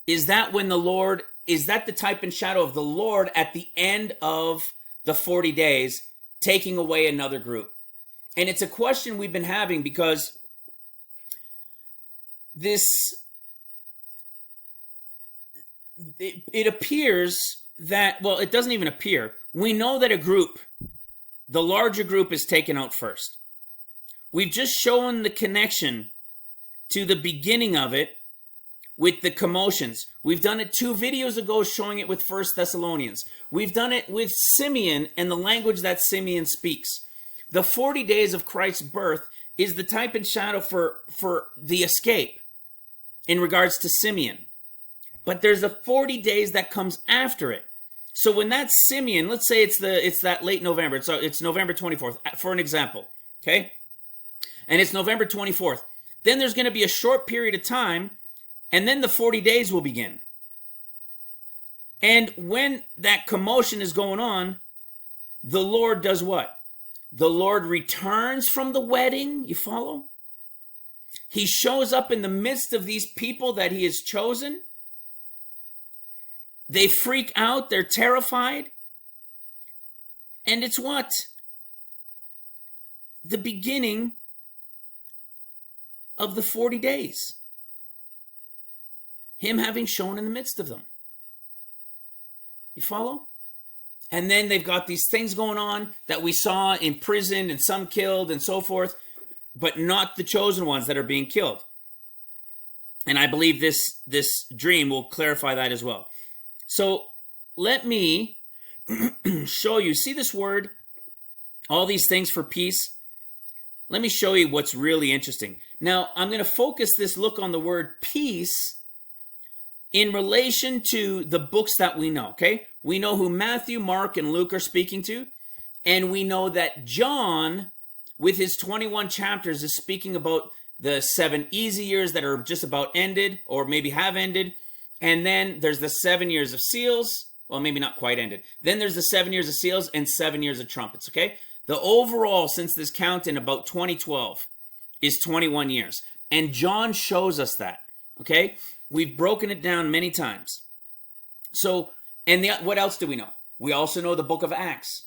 is that when the Lord, is that the type and shadow of the Lord at the end of the 40 days, taking away another group? And it's a question we've been having because it appears that, well, it doesn't even appear. We know that a group, the larger group, is taken out first. We've just shown the connection to the beginning of it with the commotions. We've done it 2 videos ago showing it with 1 Thessalonians. We've done it with Simeon and the language that Simeon speaks. The 40 days of Christ's birth is the type and shadow for the escape in regards to Simeon. But there's a 40 days that comes after it. So when that Simeon, let's say it's that late November, it's November 24th, for an example, okay? and it's November 24th. Then there's going to be a short period of time, and then the 40 days will begin. And when that commotion is going on, the Lord does what? The Lord returns from the wedding. You follow? He shows up in the midst of these people that he has chosen. They freak out. They're terrified. And it's what? The beginning of the 40 days. Him having shown in the midst of them. You follow? And then they've got these things going on that we saw, imprisoned and some killed and so forth, but not the chosen ones that are being killed. And I believe this dream will clarify that as well. So let me show you. See this word? All these things for peace. Let me show you what's really interesting. Now, I'm going to focus this look on the word peace in relation to the books that we know, okay? We know who Matthew, Mark, and Luke are speaking to. And we know that John, with his 21 chapters, is speaking about the 7 easy years that are just about ended, or maybe have ended. And then there's the 7 years of seals. Well, maybe not quite ended. Then there's the 7 years of seals and 7 years of trumpets, okay? The overall, since this count in about 2012, is 21 years. And John shows us that, okay? We've broken it down many times. So, and what else do we know? We also know the book of Acts,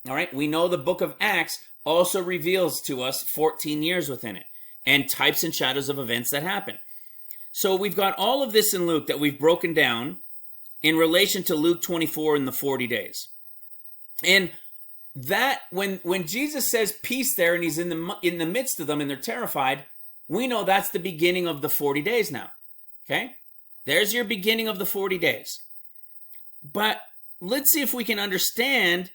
all right? We know the book of Acts also reveals to us 14 years within it and types and shadows of events that happen. So we've got all of this in Luke that we've broken down in relation to Luke 24 and the 40 days. And that when Jesus says peace there and he's in the midst of them and they're terrified, we know that's the beginning of the 40 days now. Okay? There's your beginning of the 40 days. But let's see if we can understand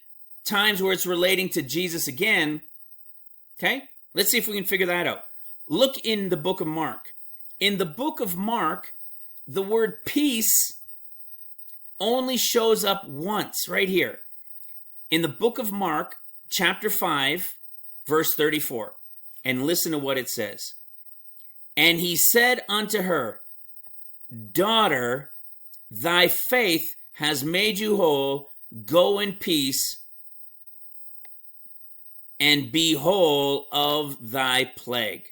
times where it's relating to Jesus again. Okay? Let's see if we can figure that out. Look in the book of Mark. In the book of Mark, the word peace only shows up once right here. In the book of Mark, chapter 5, verse 34. And listen to what it says. And he said unto her, Daughter, thy faith has made you whole. Go in peace and be whole of thy plague.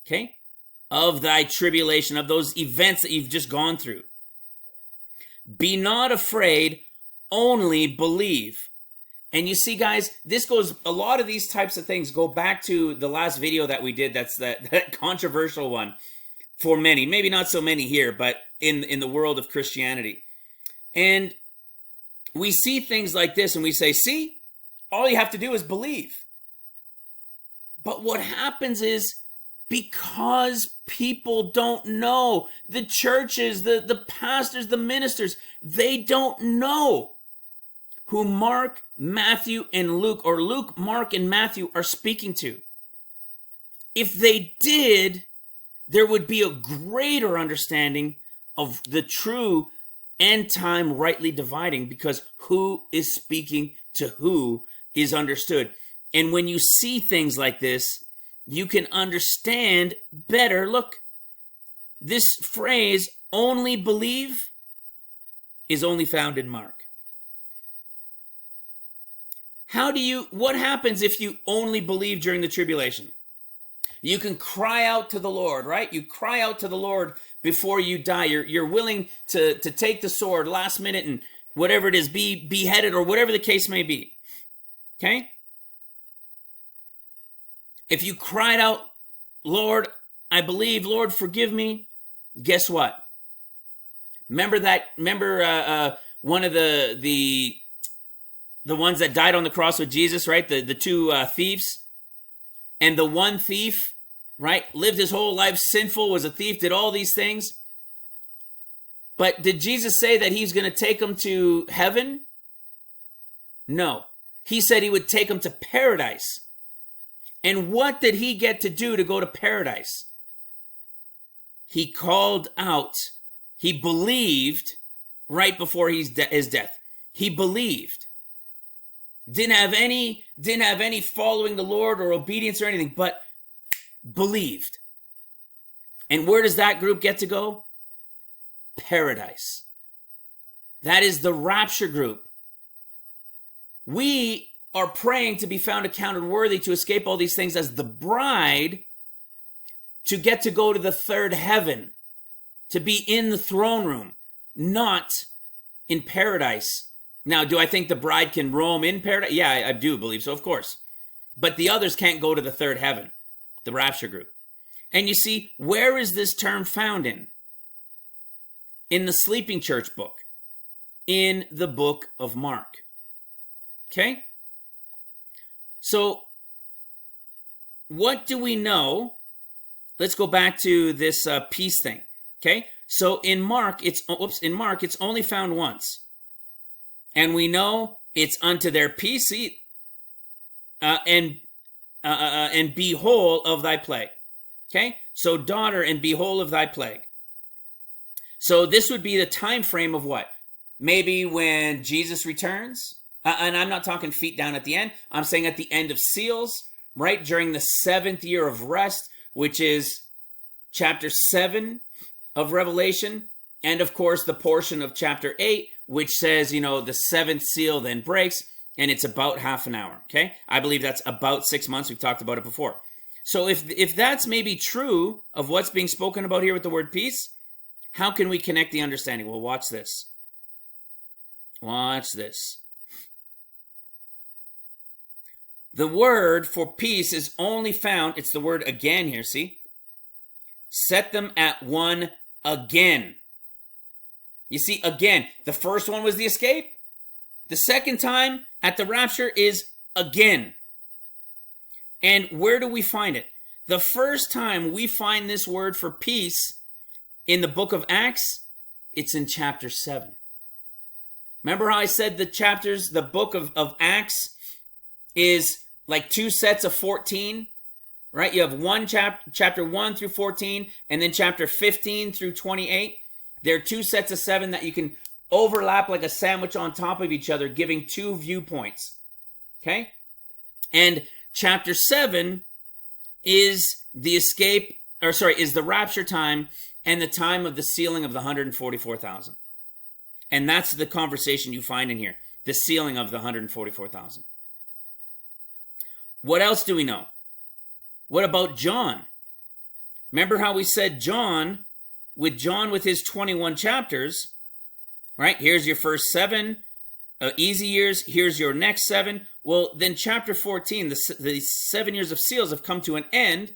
Okay? Of thy tribulation, of those events that you've just gone through. Be not afraid, only believe. And you see, guys, this goes, a lot of these types of things go back to the last video that we did. That's that controversial one for many, maybe not so many here, but in the world of Christianity. And we see things like this and we say, see, all you have to do is believe. But what happens is, because people don't know, the churches, the pastors, the ministers, they don't know who Mark, Matthew, and Luke, or Luke, Mark, and Matthew are speaking to. If they did, there would be a greater understanding of the true end time rightly dividing, because who is speaking to who is understood. And when you see things like this, you can understand better. Look, this phrase, only believe, is only found in Mark. What happens if you only believe during the tribulation? You can cry out to the Lord, right? You cry out to the Lord before you die. You're willing to take the sword last minute and whatever it is, be beheaded or whatever the case may be. Okay? If you cried out, Lord, I believe, Lord, forgive me, guess what? Remember one of the ones that died on the cross with Jesus, right? The two thieves. And the one thief, right, lived his whole life sinful, was a thief, did all these things. But did Jesus say that he's going to take them to heaven? No. He said he would take them to paradise. And what did he get to do to go to paradise? He called out. He believed right before his death. He believed. Didn't have any following the Lord or obedience or anything, but believed. And where does that group get to go? Paradise. That is the rapture group. We are praying to be found accounted worthy to escape all these things as the bride, to get to go to the third heaven, to be in the throne room, not in paradise. Now, do I think the bride can roam in paradise? Yeah, I do believe so, of course. But the others can't go to the third heaven, the rapture group. And you see, where is this term found in? In the Sleeping Church book, in the book of Mark. Okay? So, what do we know? Let's go back to this peace thing. Okay? So in Mark, it's only found once. And we know it's unto their peace, and be whole of thy plague. Okay? So daughter, and be whole of thy plague. So this would be the time frame of what? Maybe when Jesus returns. And I'm not talking feet down at the end. I'm saying at the end of seals, right? During the 7th year of rest, which is chapter 7 of Revelation. And of course, the portion of chapter 8, which says, the 7th seal then breaks, and it's about half an hour. Okay? I believe that's about 6 months. We've talked about it before. So if that's maybe true of what's being spoken about here with the word peace, how can we connect the understanding? Well, watch this. Watch this. The word for peace is only found, it's the word again here, see? Set them at one again. You see, again, the first one was the escape. The second time at the rapture is again. And where do we find it? The first time we find this word for peace in the book of Acts, it's in chapter 7. Remember how I said the book of Acts is like 2 sets of 14, right? You have one chapter 1 through 14, and then chapter 15 through 28. There are 2 sets of 7 that you can overlap like a sandwich on top of each other, giving 2 viewpoints. Okay? And chapter 7 is the rapture time and the time of the sealing of the 144,000. And that's the conversation you find in here, the sealing of the 144,000. What else do we know? What about John? Remember how we said John with his 21 chapters, right? Here's your first 7 easy years. Here's your next 7. Well, then chapter 14, the 7 years of seals have come to an end.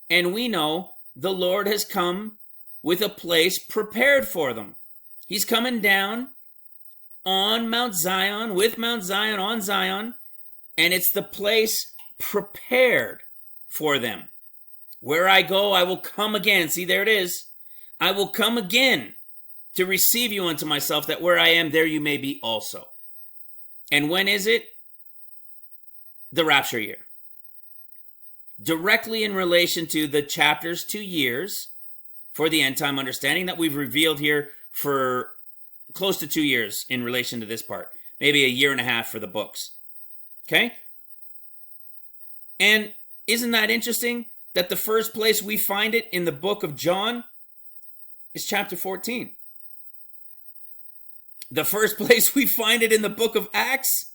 And we know the Lord has come with a place prepared for them. He's coming down on Mount Zion, with Mount Zion, on Zion. And it's the place prepared for them. Where I go, I will come again. See, there it is. I will come again to receive you unto myself, that where I am, there you may be also. And when is it? The rapture year. Directly in relation to the chapters 2 years for the end time understanding that we've revealed here for close to 2 years in relation to this part. Maybe a year and a half for the books. Okay? And isn't that interesting that the first place we find it in the book of John is chapter 14? The first place we find it in the book of Acts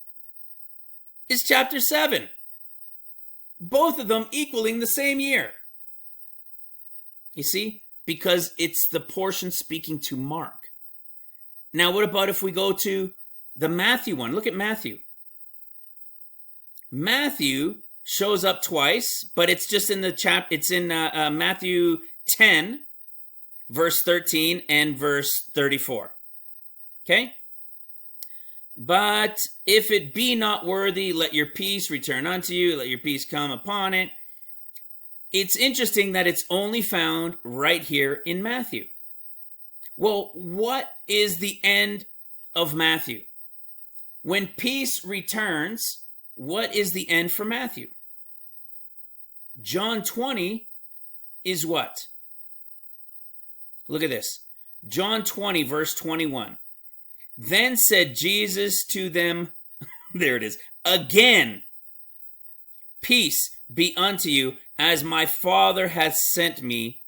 is chapter 7. Both of them equaling the same year. You see? Because it's the portion speaking to Mark. Now, what about if we go to the Matthew one? Look at Matthew. Matthew shows up twice, but it's just in Matthew 10, verse 13 and verse 34. Okay? But if it be not worthy, let your peace return unto you, let your peace come upon it. It's interesting that it's only found right here in Matthew. Well, what is the end of Matthew? When peace returns, what is the end for Matthew? John 20 is what? Look at this. John 20, verse 21. Then said Jesus to them, there it is, again, peace be unto you. As my Father hath sent me,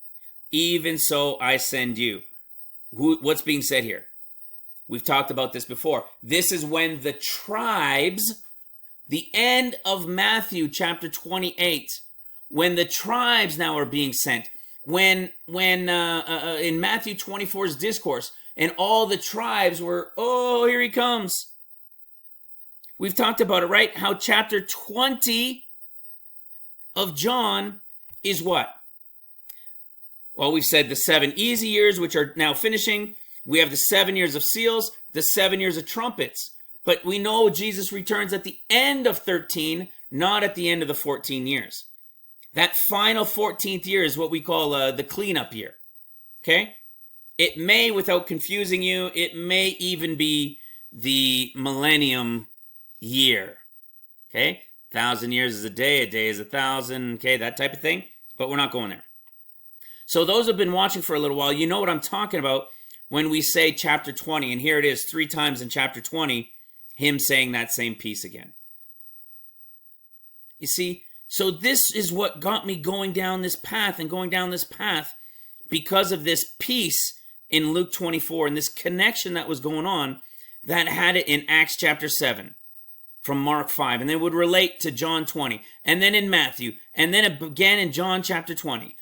even so I send you. What's being said here? We've talked about this before. This is when the tribes, the end of Matthew chapter 28, when the tribes now are being sent. When in Matthew 24's discourse, and all the tribes were, oh, here he comes. We've talked about it, right? How chapter 20 of John is what? Well, we've said the 7 easy years, which are now finishing. We have the 7 years of seals, the 7 years of trumpets. But we know Jesus returns at the end of 13, not at the end of the 14 years. That final 14th year is what we call the cleanup year. Okay? It may, without confusing you, it may even be the millennium year. Okay? 1,000 years is a day is 1,000. Okay, that type of thing. But we're not going there. So those who have been watching for a little while, you know what I'm talking about when we say chapter 20. And here it is 3 times in chapter 20, him saying that same piece again. You see, so this is what got me going down this path and going down this path, because of this piece in Luke 24 and this connection that was going on that had it in Acts chapter 7 from Mark 5, and then would relate to John 20, and then in Matthew, and then it began in John chapter 20.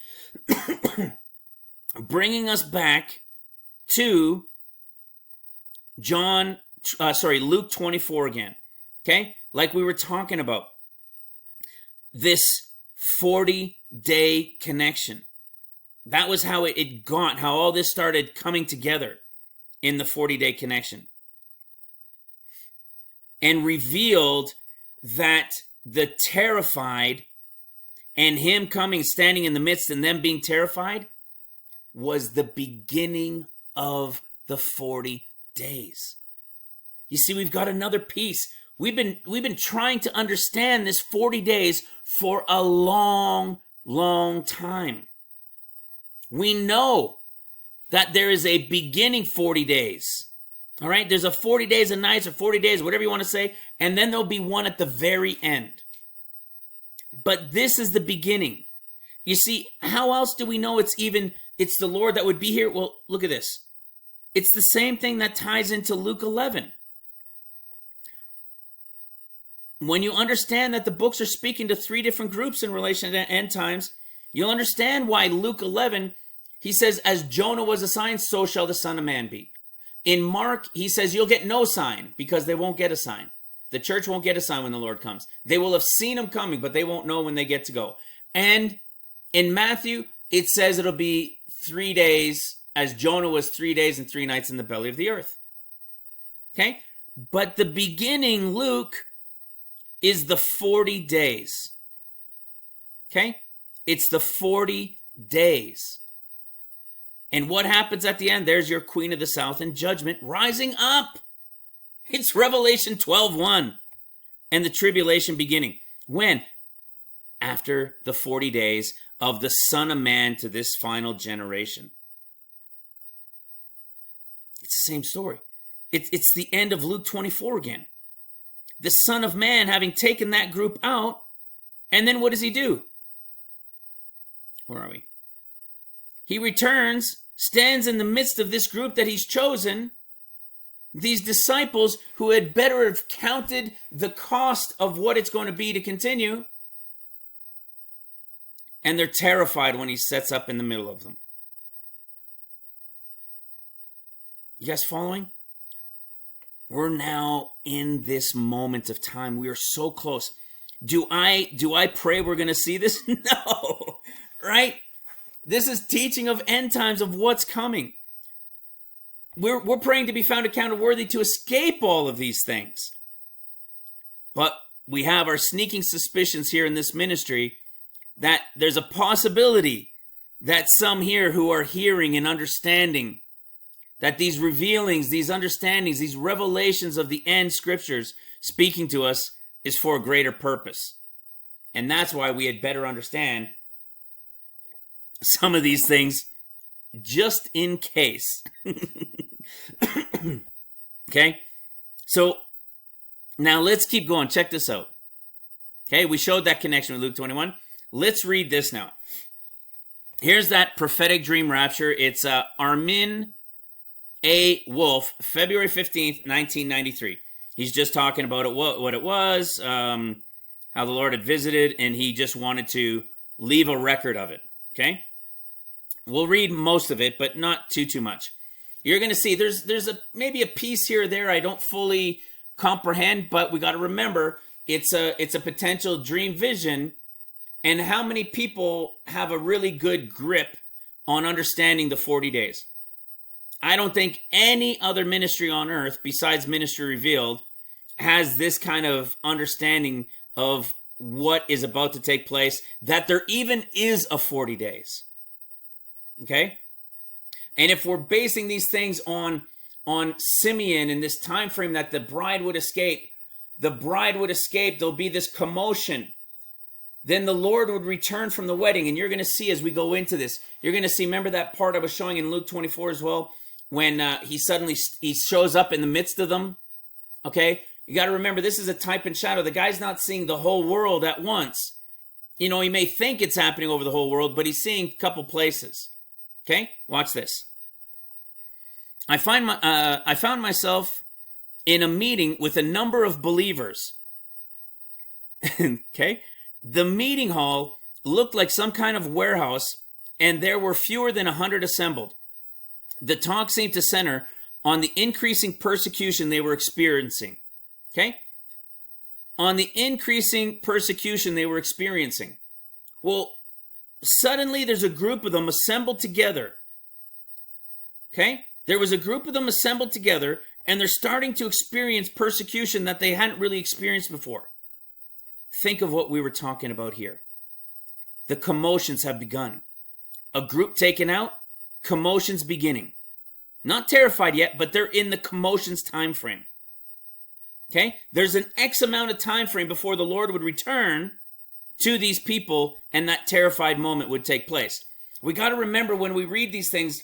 Bringing us back to Luke 24 again. Okay? Like we were talking about, this 40-day connection. That was how it got, how all this started coming together in the 40-day connection. And revealed that the terrified and him coming, standing in the midst, and them being terrified was the beginning of the 40 days. You see, we've got another piece. We've been trying to understand this 40 days for a long, long time. We know that there is a beginning 40 days. All right, there's a 40 days and nights, or 40 days, whatever you want to say, and then there'll be one at the very end. But this is the beginning. You see, how else do we know it's the Lord that would be here? Well, look at this. It's the same thing that ties into Luke 11. When you understand that the books are speaking to 3 different groups in relation to end times, you'll understand why Luke 11, he says, as Jonah was a sign, so shall the Son of Man be. In Mark, he says, you'll get no sign, because they won't get a sign. The church won't get a sign when the Lord comes. They will have seen him coming, but they won't know when they get to go. And in Matthew, it says it'll be 3 days, as Jonah was 3 days and 3 nights in the belly of the earth. Okay? But the beginning, Luke, is the 40 days. Okay? It's the 40 days. And what happens at the end? There's your Queen of the South in judgment rising up. It's Revelation 12:1. And the tribulation beginning. When? After the 40 days of the Son of Man to this final generation. It's the same story. It's the end of Luke 24 again. The Son of Man having taken that group out. And then what does he do? Where are we? He returns, stands in the midst of this group that he's chosen, these disciples who had better have counted the cost of what it's going to be to continue, and they're terrified when he sets up in the middle of them. You guys following? We're now in this moment of time. We are so close. Do I pray we're going to see this? No, right? This is teaching of end times, of what's coming. We're praying to be found accounted worthy to escape all of these things. But we have our sneaking suspicions here in this ministry that there's a possibility that some here who are hearing and understanding that these revealings, these understandings, these revelations of the end scriptures speaking to us is for a greater purpose. And that's why we had better understand some of these things just in case. Okay, so now let's keep going. Check this out. Okay, we showed that connection with Luke 21. let's read this now. Here's that prophetic dream rapture. It's Armin A. Wolf, February 15th, 1993. He's just talking about what it was, how the Lord had visited, and he just wanted to leave a record of it. Okay, we'll read most of it, but not too much. You're going to see there's maybe a piece here or there I don't fully comprehend, but we got to remember it's a potential dream vision, and how many people have a really good grip on understanding the 40 days. I don't think any other ministry on earth besides Ministry Revealed has this kind of understanding of what is about to take place, that there even is a 40 days. Okay? And if we're basing these things on Simeon and this time frame that the bride would escape, there'll be this commotion. Then the Lord would return from the wedding, and you're going to see as we go into this, you're going to see, remember that part I was showing in Luke 24 as well, when he shows up in the midst of them. Okay, you got to remember, this is a type and shadow. The guy's not seeing the whole world at once. You know, he may think it's happening over the whole world, but he's seeing a couple places. Okay, watch this. I found myself in a meeting with a number of believers. Okay, the meeting hall looked like some kind of warehouse, and there were fewer than 100 assembled. The talk seemed to center on the increasing persecution they were experiencing. Okay? On the increasing persecution they were experiencing. Well, suddenly there's a group of them assembled together. Okay? There was a group of them assembled together, and they're starting to experience persecution that they hadn't really experienced before. Think of what we were talking about here. The commotions have begun. A group taken out, commotions beginning. Not terrified yet, but they're in the commotions time frame. Okay? There's an X amount of time frame before the Lord would return to these people, and that terrified moment would take place. We got to remember when we read these things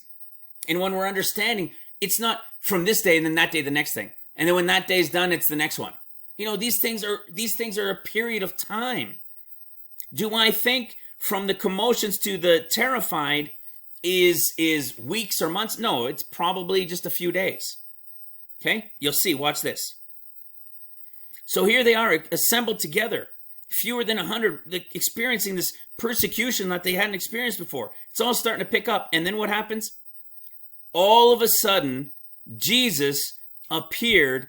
and when we're understanding, it's not from this day and then that day the next thing. And then when that day's done, it's the next one. You know, these things are a period of time. Do I think from the commotions to the terrified is weeks or months? No, it's probably just a few days. Okay? You'll see. Watch this. So here they are assembled together, fewer than 100, experiencing this persecution that they hadn't experienced before. It's all starting to pick up. And then what happens? All of a sudden, Jesus appeared.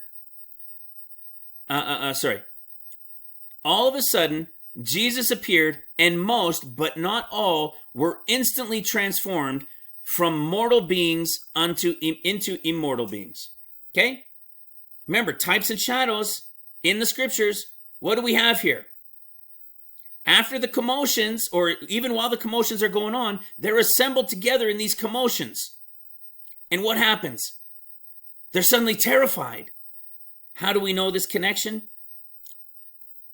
All of a sudden, Jesus appeared, and most, but not all, were instantly transformed from mortal beings into immortal beings. Okay? Remember, types and shadows in the scriptures. What do we have here? After the commotions, or even while the commotions are going on, they're assembled together in these commotions. And what happens? They're suddenly terrified. How do we know this connection?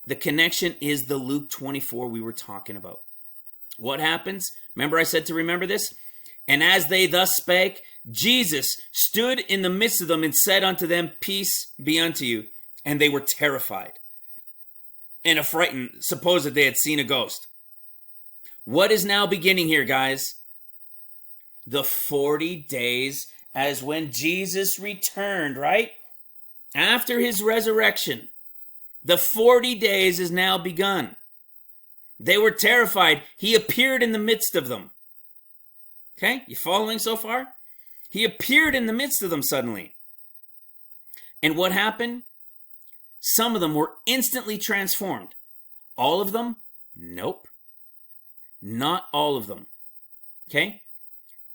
The connection is the Luke 24 we were talking about. What happens? Remember I said to remember this? And as they thus spake, Jesus stood in the midst of them and said unto them, Peace be unto you. And they were terrified and affrighted, supposed that they had seen a ghost. What is now beginning here, guys? The 40 days as when Jesus returned, right? After his resurrection. The 40 days is now begun. They were terrified. He appeared in the midst of them. Okay, you following so far? He appeared in the midst of them suddenly. And what happened? Some of them were instantly transformed. All of them? Nope. Not all of them. Okay?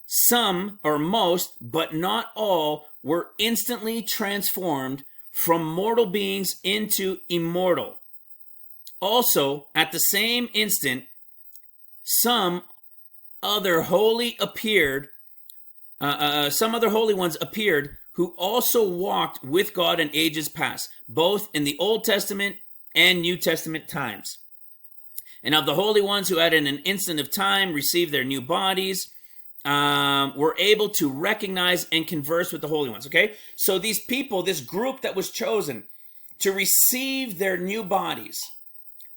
Some, or most, but not all, were instantly transformed from mortal beings into immortal. Also, at the same instant, some other holy ones appeared, who also walked with God in ages past, both in the Old Testament and New Testament times. And of the holy ones who had in an instant of time received their new bodies, were able to recognize and converse with the holy ones. Okay, so these people, this group that was chosen to receive their new bodies,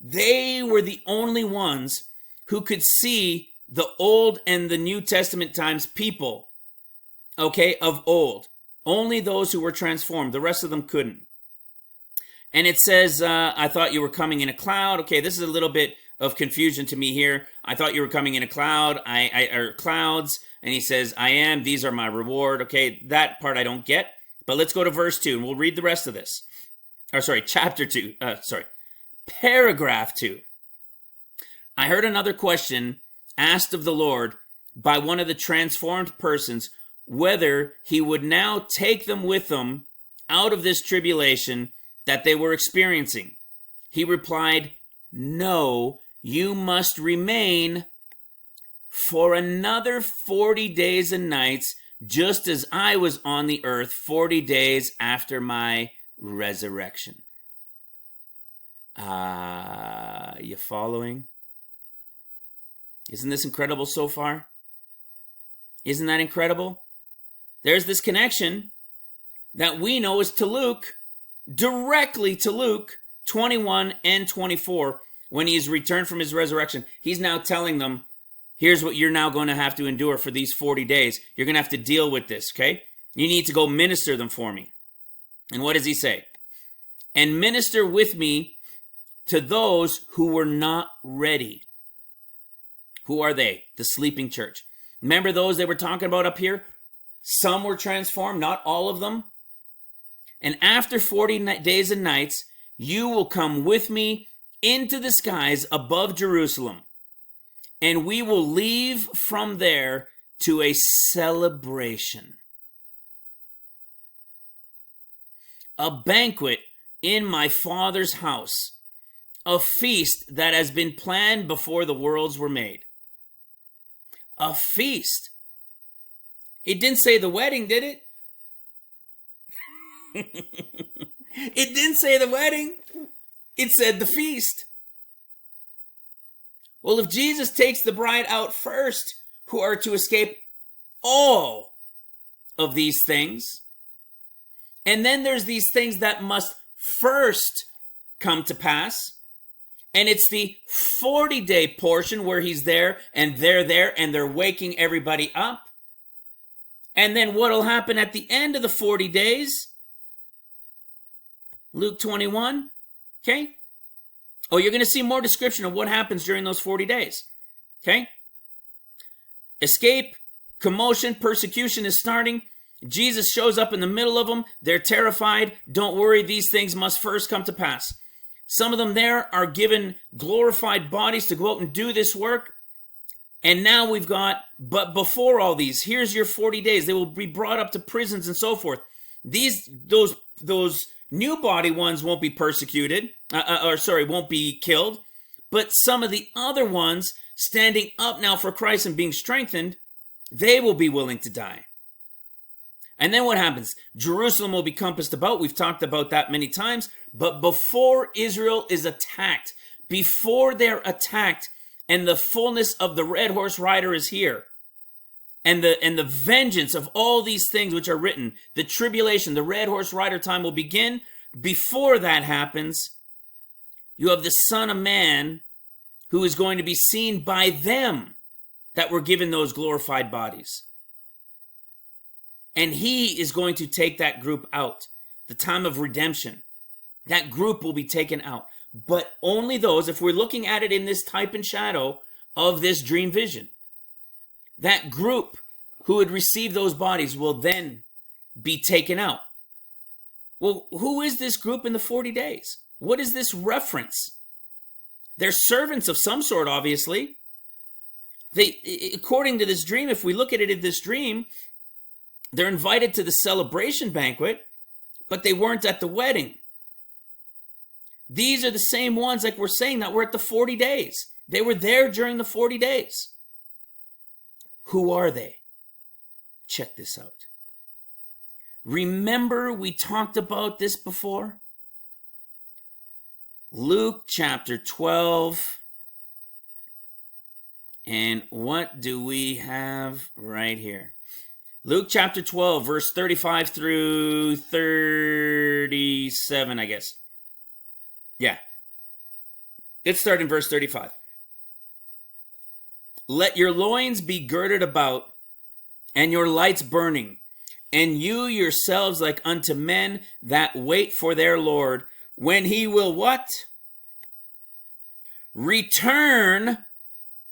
they were the only ones who could see the Old and the New Testament times people, okay, of old. Only those who were transformed. The rest of them couldn't. And it says, I thought you were coming in a cloud. Okay, this is a little bit of confusion to me here. I thought you were coming in a cloud, or clouds. And he says, I am. These are my reward. Okay, that part I don't get. But let's go to verse 2 and we'll read the rest of this. Or sorry, chapter 2. Paragraph 2. I heard another question asked of the Lord by one of the transformed persons, whether he would now take them with him out of this tribulation that they were experiencing. He replied, no, you must remain for another 40 days and nights, just as I was on the earth 40 days after my resurrection. You following? Isn't this incredible so far? Isn't that incredible? There's this connection that we know is to Luke, directly to Luke 21 and 24, when he's returned from his resurrection. He's now telling them, here's what you're now going to have to endure for these 40 days. You're going to have to deal with this, okay? You need to go minister them for me. And what does he say? And minister with me to those who were not ready. Who are they? The sleeping church. Remember those they were talking about up here? Some were transformed, not all of them. And after 40 days and nights, you will come with me into the skies above Jerusalem. And we will leave from there to a celebration. A banquet in my Father's house. A feast that has been planned before the worlds were made. A feast. It didn't say the wedding, did it? It didn't say the wedding. It said the feast. Well, if Jesus takes the bride out first, who are to escape all of these things, and then there's these things that must first come to pass, and it's the 40-day portion where he's there and they're there and they're waking everybody up. And then what'll happen at the end of the 40 days? Luke 21, okay? Oh, you're going to see more description of what happens during those 40 days, okay? Escape, commotion, persecution is starting. Jesus shows up in the middle of them. They're terrified. Don't worry, these things must first come to pass. Some of them there are given glorified bodies to go out and do this work. And now we've got, but before all these, here's your 40 days. They will be brought up to prisons and so forth. Those new body ones won't be persecuted, won't be killed. But some of the other ones standing up now for Christ and being strengthened, they will be willing to die. And then what happens? Jerusalem will be compassed about. We've talked about that many times. But before Israel is attacked, before they're attacked, and the fullness of the red horse rider is here, and the vengeance of all these things which are written, the tribulation, the red horse rider time will begin. Before that happens, you have the Son of Man who is going to be seen by them that were given those glorified bodies. And he is going to take that group out. The time of redemption. That group will be taken out. But only those, if we're looking at it in this type and shadow of this dream vision, that group who would receive those bodies will then be taken out. Well, who is this group in the 40 days? What is this reference? They're servants of some sort, obviously. According to this dream, if we look at it in this dream, they're invited to the celebration banquet, but they weren't at the wedding. These are the same ones, like we're saying, that were at the 40 days. They were there during the 40 days. Who are they? Check this out. Remember we talked about this before? Luke chapter 12. And what do we have right here? Luke chapter 12, verse 35 through 37, I guess. Yeah. Let's start in verse 35. Let your loins be girded about, and your lights burning, and you yourselves like unto men that wait for their Lord, when he will what? Return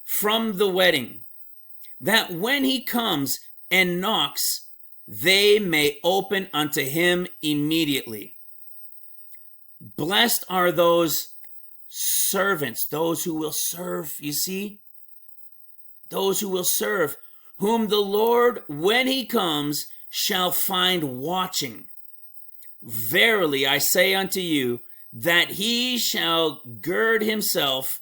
from the wedding, that when he comes and knocks, they may open unto him immediately. Blessed are those servants, those who will serve, you see? Those who will serve, whom the Lord, when he comes, shall find watching. Verily I say unto you, that he shall gird himself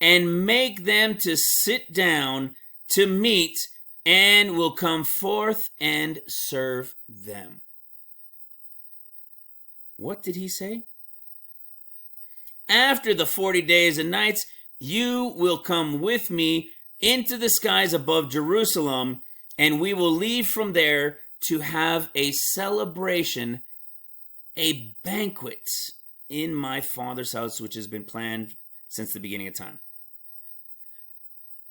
and make them to sit down to meat, and will come forth and serve them. What did he say? After the 40 days and nights, you will come with me into the skies above Jerusalem, and we will leave from there to have a celebration, a banquet in my Father's house, which has been planned since the beginning of time.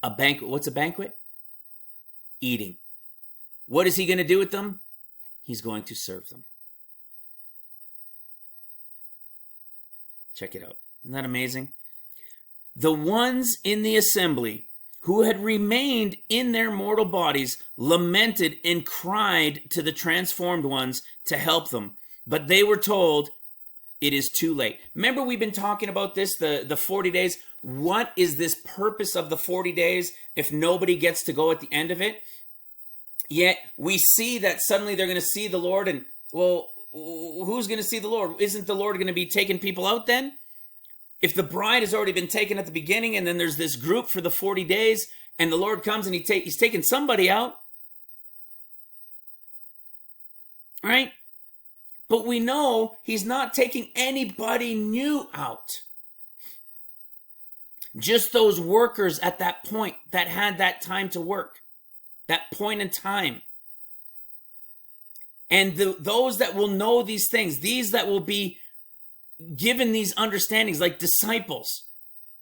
A banquet. What's a banquet? Eating. What is he going to do with them? He's going to serve them. Check it out. Isn't that amazing? The ones in the assembly who had remained in their mortal bodies lamented and cried to the transformed ones to help them, but they were told, it is too late. Remember, we've been talking about this, the 40 days. What is this purpose of the 40 days if nobody gets to go at the end of it? Yet we see that suddenly they're going to see the Lord, and well, who's going to see the Lord? Isn't the Lord going to be taking people out then? If the bride has already been taken at the beginning, and then there's this group for the 40 days, and the Lord comes and he's taking somebody out. All right? But we know he's not taking anybody new out. Just those workers at that point that had that time to work. That point in time. And those that will know these things, these that will be given these understandings, like disciples,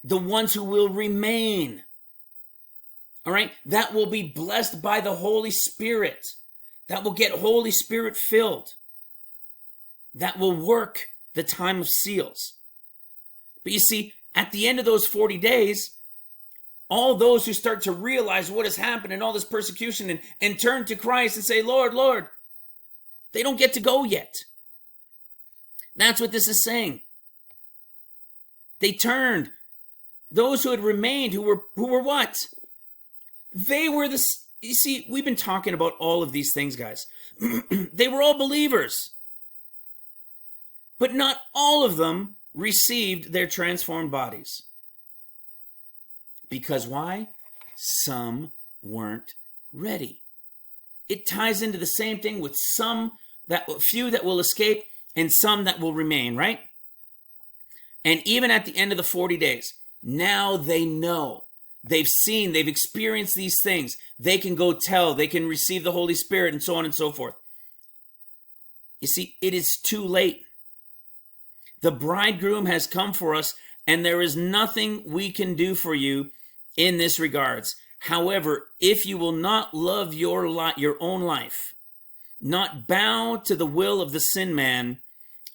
the ones who will remain, all right, that will be blessed by the Holy Spirit, that will get Holy Spirit filled, that will work the time of seals. But you see, at the end of those 40 days, all those who start to realize what has happened and all this persecution and turn to Christ and say, Lord, Lord, they don't get to go yet. That's what this is saying. They turned. Those who had remained, who were what? They were you see, we've been talking about all of these things, guys. They were all believers. But not all of them received their transformed bodies. Because why? Some weren't ready. It ties into the same thing with few that will escape and some that will remain, right? And even at the end of the 40 days, now they know, they've seen, they've experienced these things. They can go tell, they can receive the Holy Spirit, and so on and so forth. You see, it is too late. The bridegroom has come for us, and there is nothing we can do for you in this regards. However, if you will not love your own life, not bow to the will of the sin man,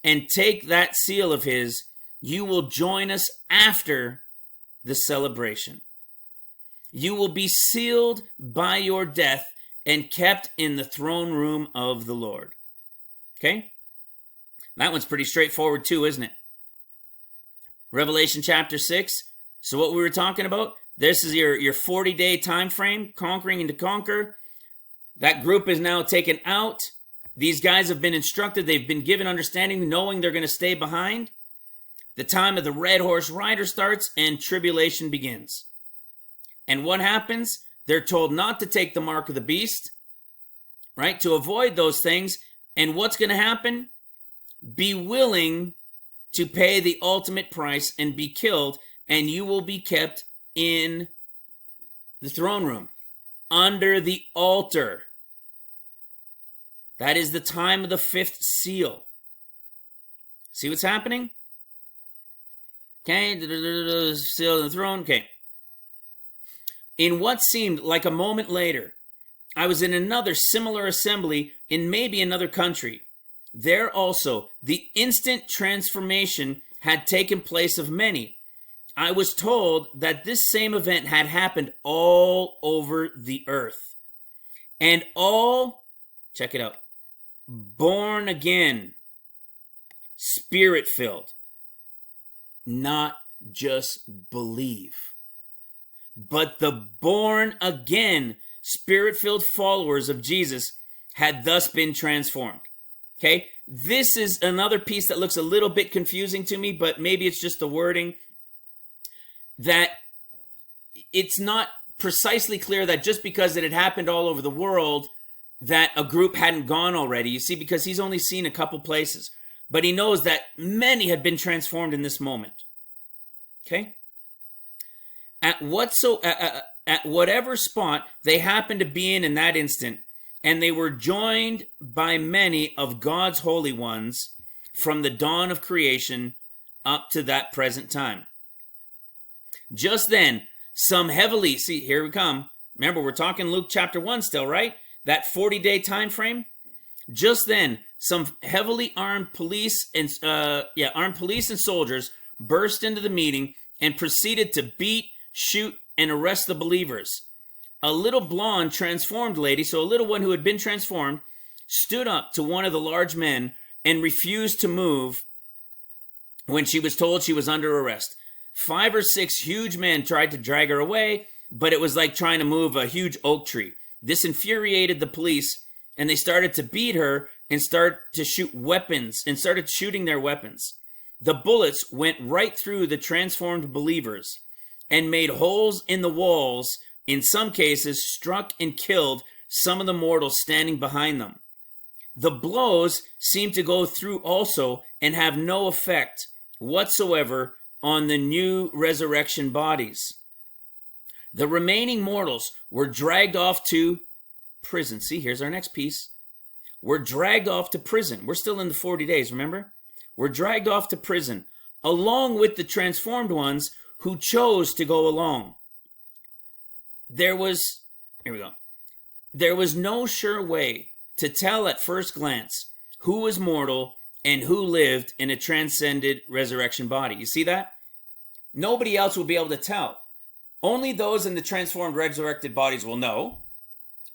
and take that seal of his, you will join us after the celebration. You will be sealed by your death and kept in the throne room of the Lord. Okay? That one's pretty straightforward too, isn't it? Revelation chapter 6. So what we were talking about, this is your 40-day time frame, conquering and to conquer. That group is now taken out. These guys have been instructed. They've been given understanding, knowing they're going to stay behind. The time of the red horse rider starts and tribulation begins. And what happens? They're told not to take the mark of the beast, right? To avoid those things. And what's going to happen? Be willing to pay the ultimate price and be killed, and you will be kept in the throne room under the altar. That is the time of the fifth seal. See what's happening? Okay, seal of the throne. Okay. In what seemed like a moment later, I was in another similar assembly in maybe another country. There also, the instant transformation had taken place of many. I was told that this same event had happened all over the earth. And all, check it out, born again, spirit-filled, not just believe, but the born again, spirit-filled followers of Jesus had thus been transformed. Okay, this is another piece that looks a little bit confusing to me, but maybe it's just the wording, that it's not precisely clear that just because it had happened all over the world that a group hadn't gone already. You see, because he's only seen a couple places, but he knows that many had been transformed in this moment. Okay, at whatever spot they happened to be in that instant, and they were joined by many of God's holy ones from the dawn of creation up to that present time. Just then, some heavily, see, here we come. Remember, we're talking Luke chapter 1 still, right? That 40-day time frame. Just then, some heavily armed police and soldiers burst into the meeting and proceeded to beat, shoot, and arrest the believers. A little blonde transformed lady, so a little one who had been transformed, stood up to one of the large men and refused to move when she was told she was under arrest. 5 or 6 huge men tried to drag her away, but it was like trying to move a huge oak tree. This infuriated the police, and they started to beat her and started to shoot weapons and started shooting their weapons. The bullets went right through the transformed believers and made holes in the walls. In some cases, struck and killed some of the mortals standing behind them. The blows seemed to go through also and have no effect whatsoever on the new resurrection bodies. The remaining mortals were dragged off to prison. See, here's our next piece. We're dragged off to prison. We're still in the 40 days, remember? We're dragged off to prison, along with the transformed ones who chose to go along. There was no sure way to tell at first glance who was mortal and who lived in a transcended resurrection body. You see that? Nobody else will be able to tell. Only those in the transformed resurrected bodies will know,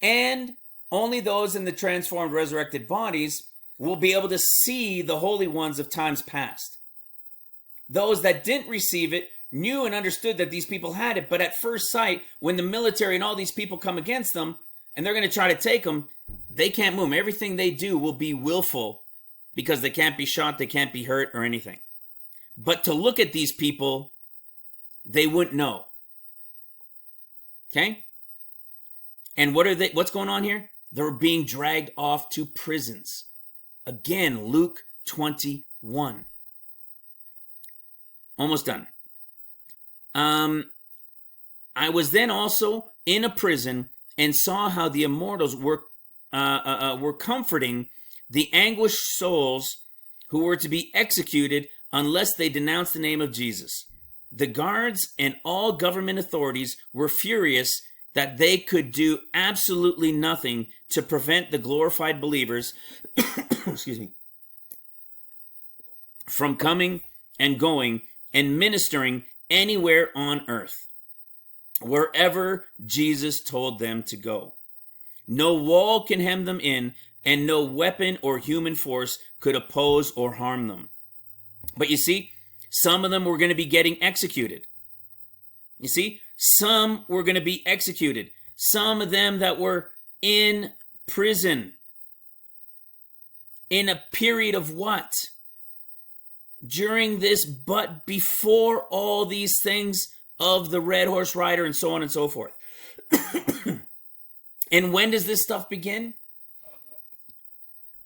and only those in the transformed resurrected bodies will be able to see the holy ones of times past. Those that didn't receive it knew and understood that these people had it, but at first sight, when the military and all these people come against them and they're going to try to take them, they can't move. Everything they do will be willful because they can't be shot, they can't be hurt or anything. But to look at these people, they wouldn't know. Okay? And what's going on here? They're being dragged off to prisons. Again, Luke 21. Almost done. I was then also in a prison and saw how the immortals were comforting the anguished souls who were to be executed unless they denounced the name of Jesus. The guards and all government authorities were furious that they could do absolutely nothing to prevent the glorified believers excuse me, from coming and going and ministering anywhere on earth, wherever Jesus told them to go. No wall can hem them in, and no weapon or human force could oppose or harm them. But you see, some of them were going to be getting executed. You see, some were going to be executed. Some of them that were in prison. In a period of what? During this, but before all these things of the red horse rider and so on and so forth. And when does this stuff begin?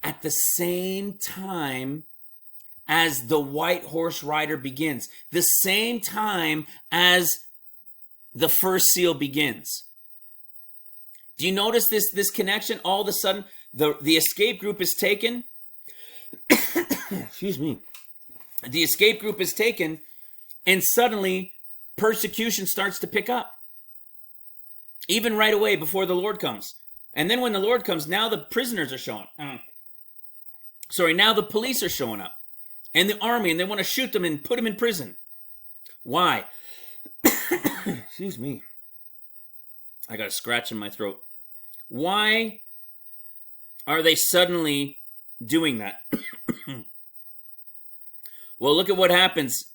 At the same time as the white horse rider begins. The same time as the first seal begins. Do you notice this connection? All of a sudden, the escape group is taken. Excuse me. The escape group is taken, and suddenly persecution starts to pick up. even right away before the Lord comes. And then when the Lord comes, now the prisoners are showing. Now the police are showing up, and the army, and they want to shoot them and put them in prison. Why? Excuse me. I got a scratch in my throat. Why are they suddenly doing that? Well, look at what happens.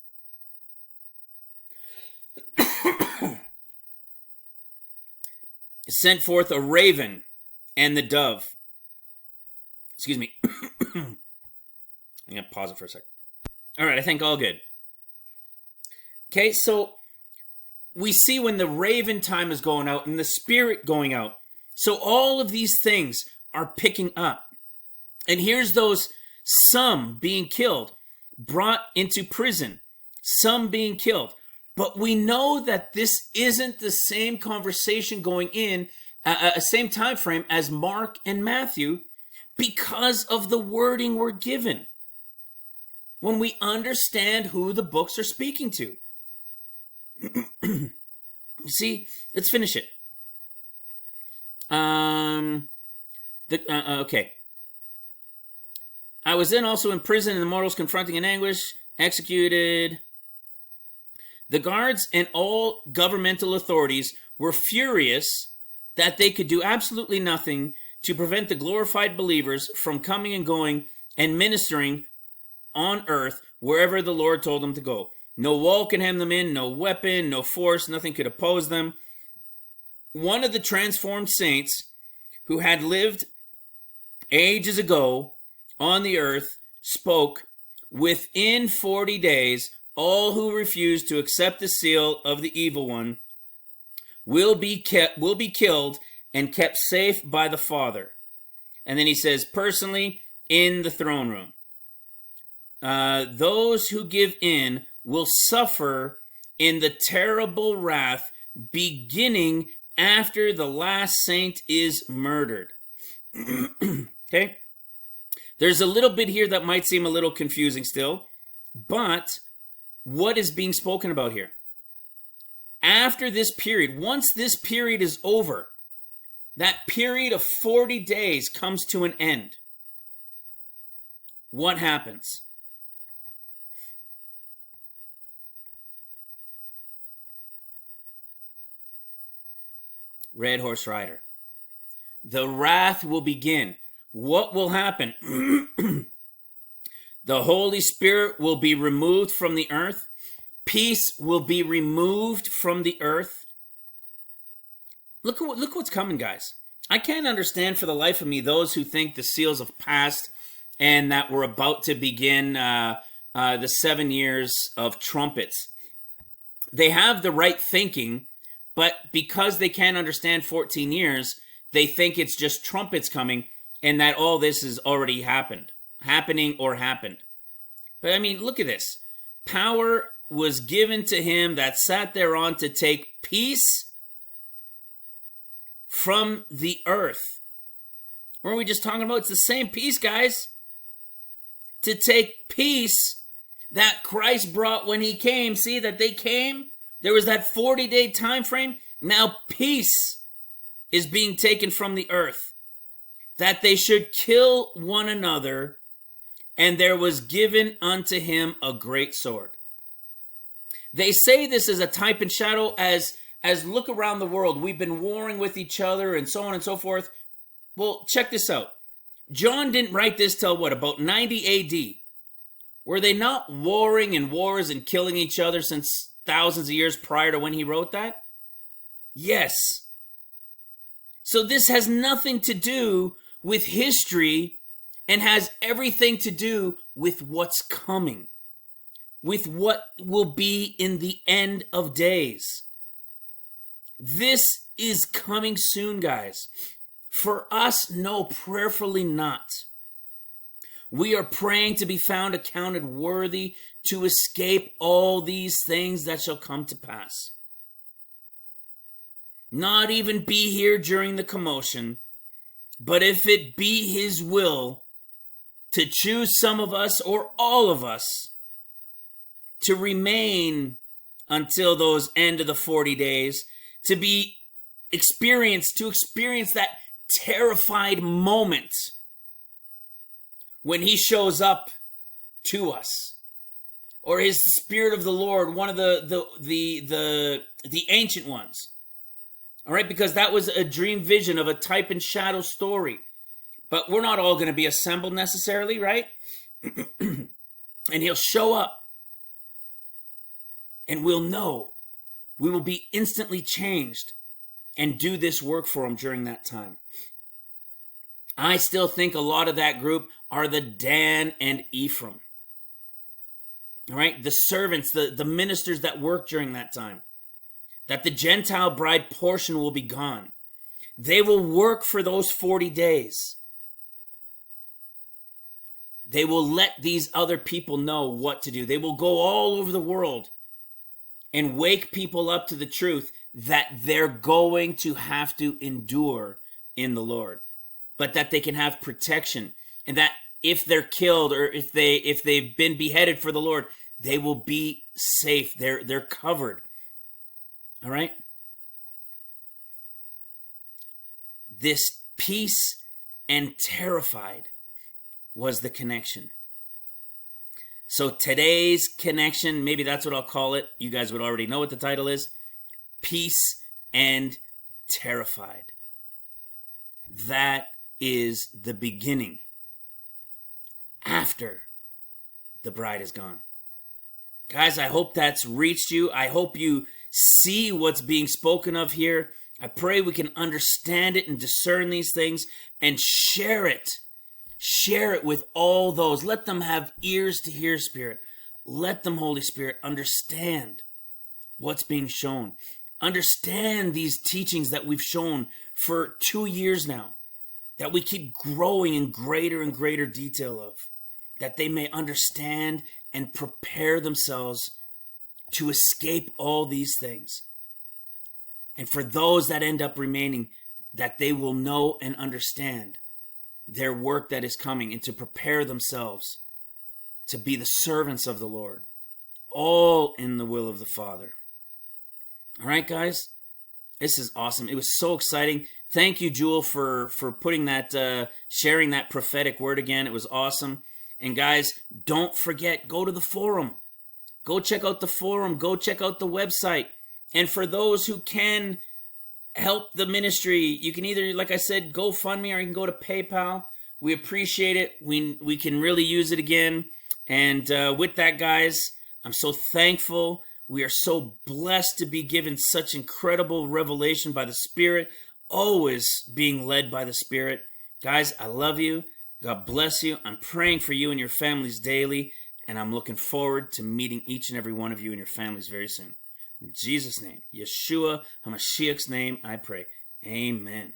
Sent forth a raven and the dove. Excuse me. I'm going to pause it for a second. All right, I think all good. Okay, so we see when the raven time is going out and the spirit going out. So all of these things are picking up. And here's those, some being killed, brought into prison, some being killed. But we know that this isn't the same conversation going in, same time frame as Mark and Matthew, because of the wording we're given. When we understand who the books are speaking to. See, let's finish it. Okay. I was then also in prison, and the mortals confronting in anguish, executed. The guards and all governmental authorities were furious that they could do absolutely nothing to prevent the glorified believers from coming and going and ministering on earth wherever the Lord told them to go. No wall can hem them in, no weapon, no force, nothing could oppose them. One of the transformed saints who had lived ages ago on the earth spoke, within 40 days, all who refuse to accept the seal of the evil one will be killed and kept safe by the Father. And then he says, personally, in the throne room. Those who give in will suffer in the terrible wrath beginning after the last saint is murdered. Okay? There's a little bit here that might seem a little confusing still, but what is being spoken about here? After this period, once this period is over, that period of 40 days comes to an end. What happens? Red Horse Rider. The wrath will begin. What will happen? The Holy Spirit will be removed from the earth. Peace will be removed from the earth. Look what's coming, guys. I can't understand for the life of me those who think the seals have passed and that we're about to begin the 7 years of trumpets. They have the right thinking, but because they can't understand 14 years, they think it's just trumpets coming and that all this has already happened. Happening or happened. But I mean, look at this. Power was given to him that sat thereon to take peace from the earth. What are we just talking about? It's the same peace, guys. To take peace that Christ brought when he came. See that they came? There was that 40-day time frame. Now peace is being taken from the earth. That they should kill one another, and there was given unto him a great sword. They say this is a type and shadow as look around the world. We've been warring with each other and so on and so forth. Well, check this out. John didn't write this till what, about 90 AD? Were they not warring in wars and killing each other since thousands of years prior to when he wrote that? Yes. So this has nothing to do with history and has everything to do with what's coming, with what will be in the end of days. This is coming soon, guys. For us, no, prayerfully not. We are praying to be found accounted worthy to escape all these things that shall come to pass. Not even be here during the commotion, but if it be his will to choose some of us or all of us to remain until those end of the 40 days, to be experience that terrified moment when he shows up to us, or is the Spirit of the Lord one of the ancient ones? All right, because that was a dream vision of a type and shadow story. But we're not all going to be assembled necessarily, right? And he'll show up, and we'll know. We will be instantly changed and do this work for him during that time. I still think a lot of that group are the Dan and Ephraim. All right, the servants, the ministers that work during that time. That the Gentile bride portion will be gone. They will work for those 40 days. They will let these other people know what to do. They will go all over the world and wake people up to the truth that they're going to have to endure in the Lord, but that they can have protection, and that if they're killed or if they've been beheaded for the Lord, they will be safe. They're covered. All right? This peace and terrified was the connection. So today's connection, maybe that's what I'll call it. You guys would already know what the title is. Peace and terrified. That is the beginning after the bride is gone. Guys, I hope that's reached you. I hope you see what's being spoken of here. I pray we can understand it and discern these things and share it. Share it with all those. Let them have ears to hear, Spirit. Let them, Holy Spirit, understand what's being shown. Understand these teachings that we've shown for 2 years now, that we keep growing in greater and greater detail of, that they may understand and prepare themselves to escape all these things. And for those that end up remaining, that they will know and understand their work that is coming, and to prepare themselves to be the servants of the Lord, all in the will of the Father. All right, guys, this is awesome. It was so exciting. Thank you, Jewel, for putting that, sharing that prophetic word again. It was awesome. And guys, don't forget, go to the forum. Go check out the forum. Go check out the website. And for those who can help the ministry, you can either, like I said, GoFundMe, or you can go to PayPal. We appreciate it. We can really use it again. And with that, guys, I'm so thankful. We are so blessed to be given such incredible revelation by the Spirit, always being led by the Spirit. Guys, I love you. God bless you. I'm praying for you and your families daily, and I'm looking forward to meeting each and every one of you and your families very soon. In Jesus' name, Yeshua HaMashiach's name, I pray. Amen.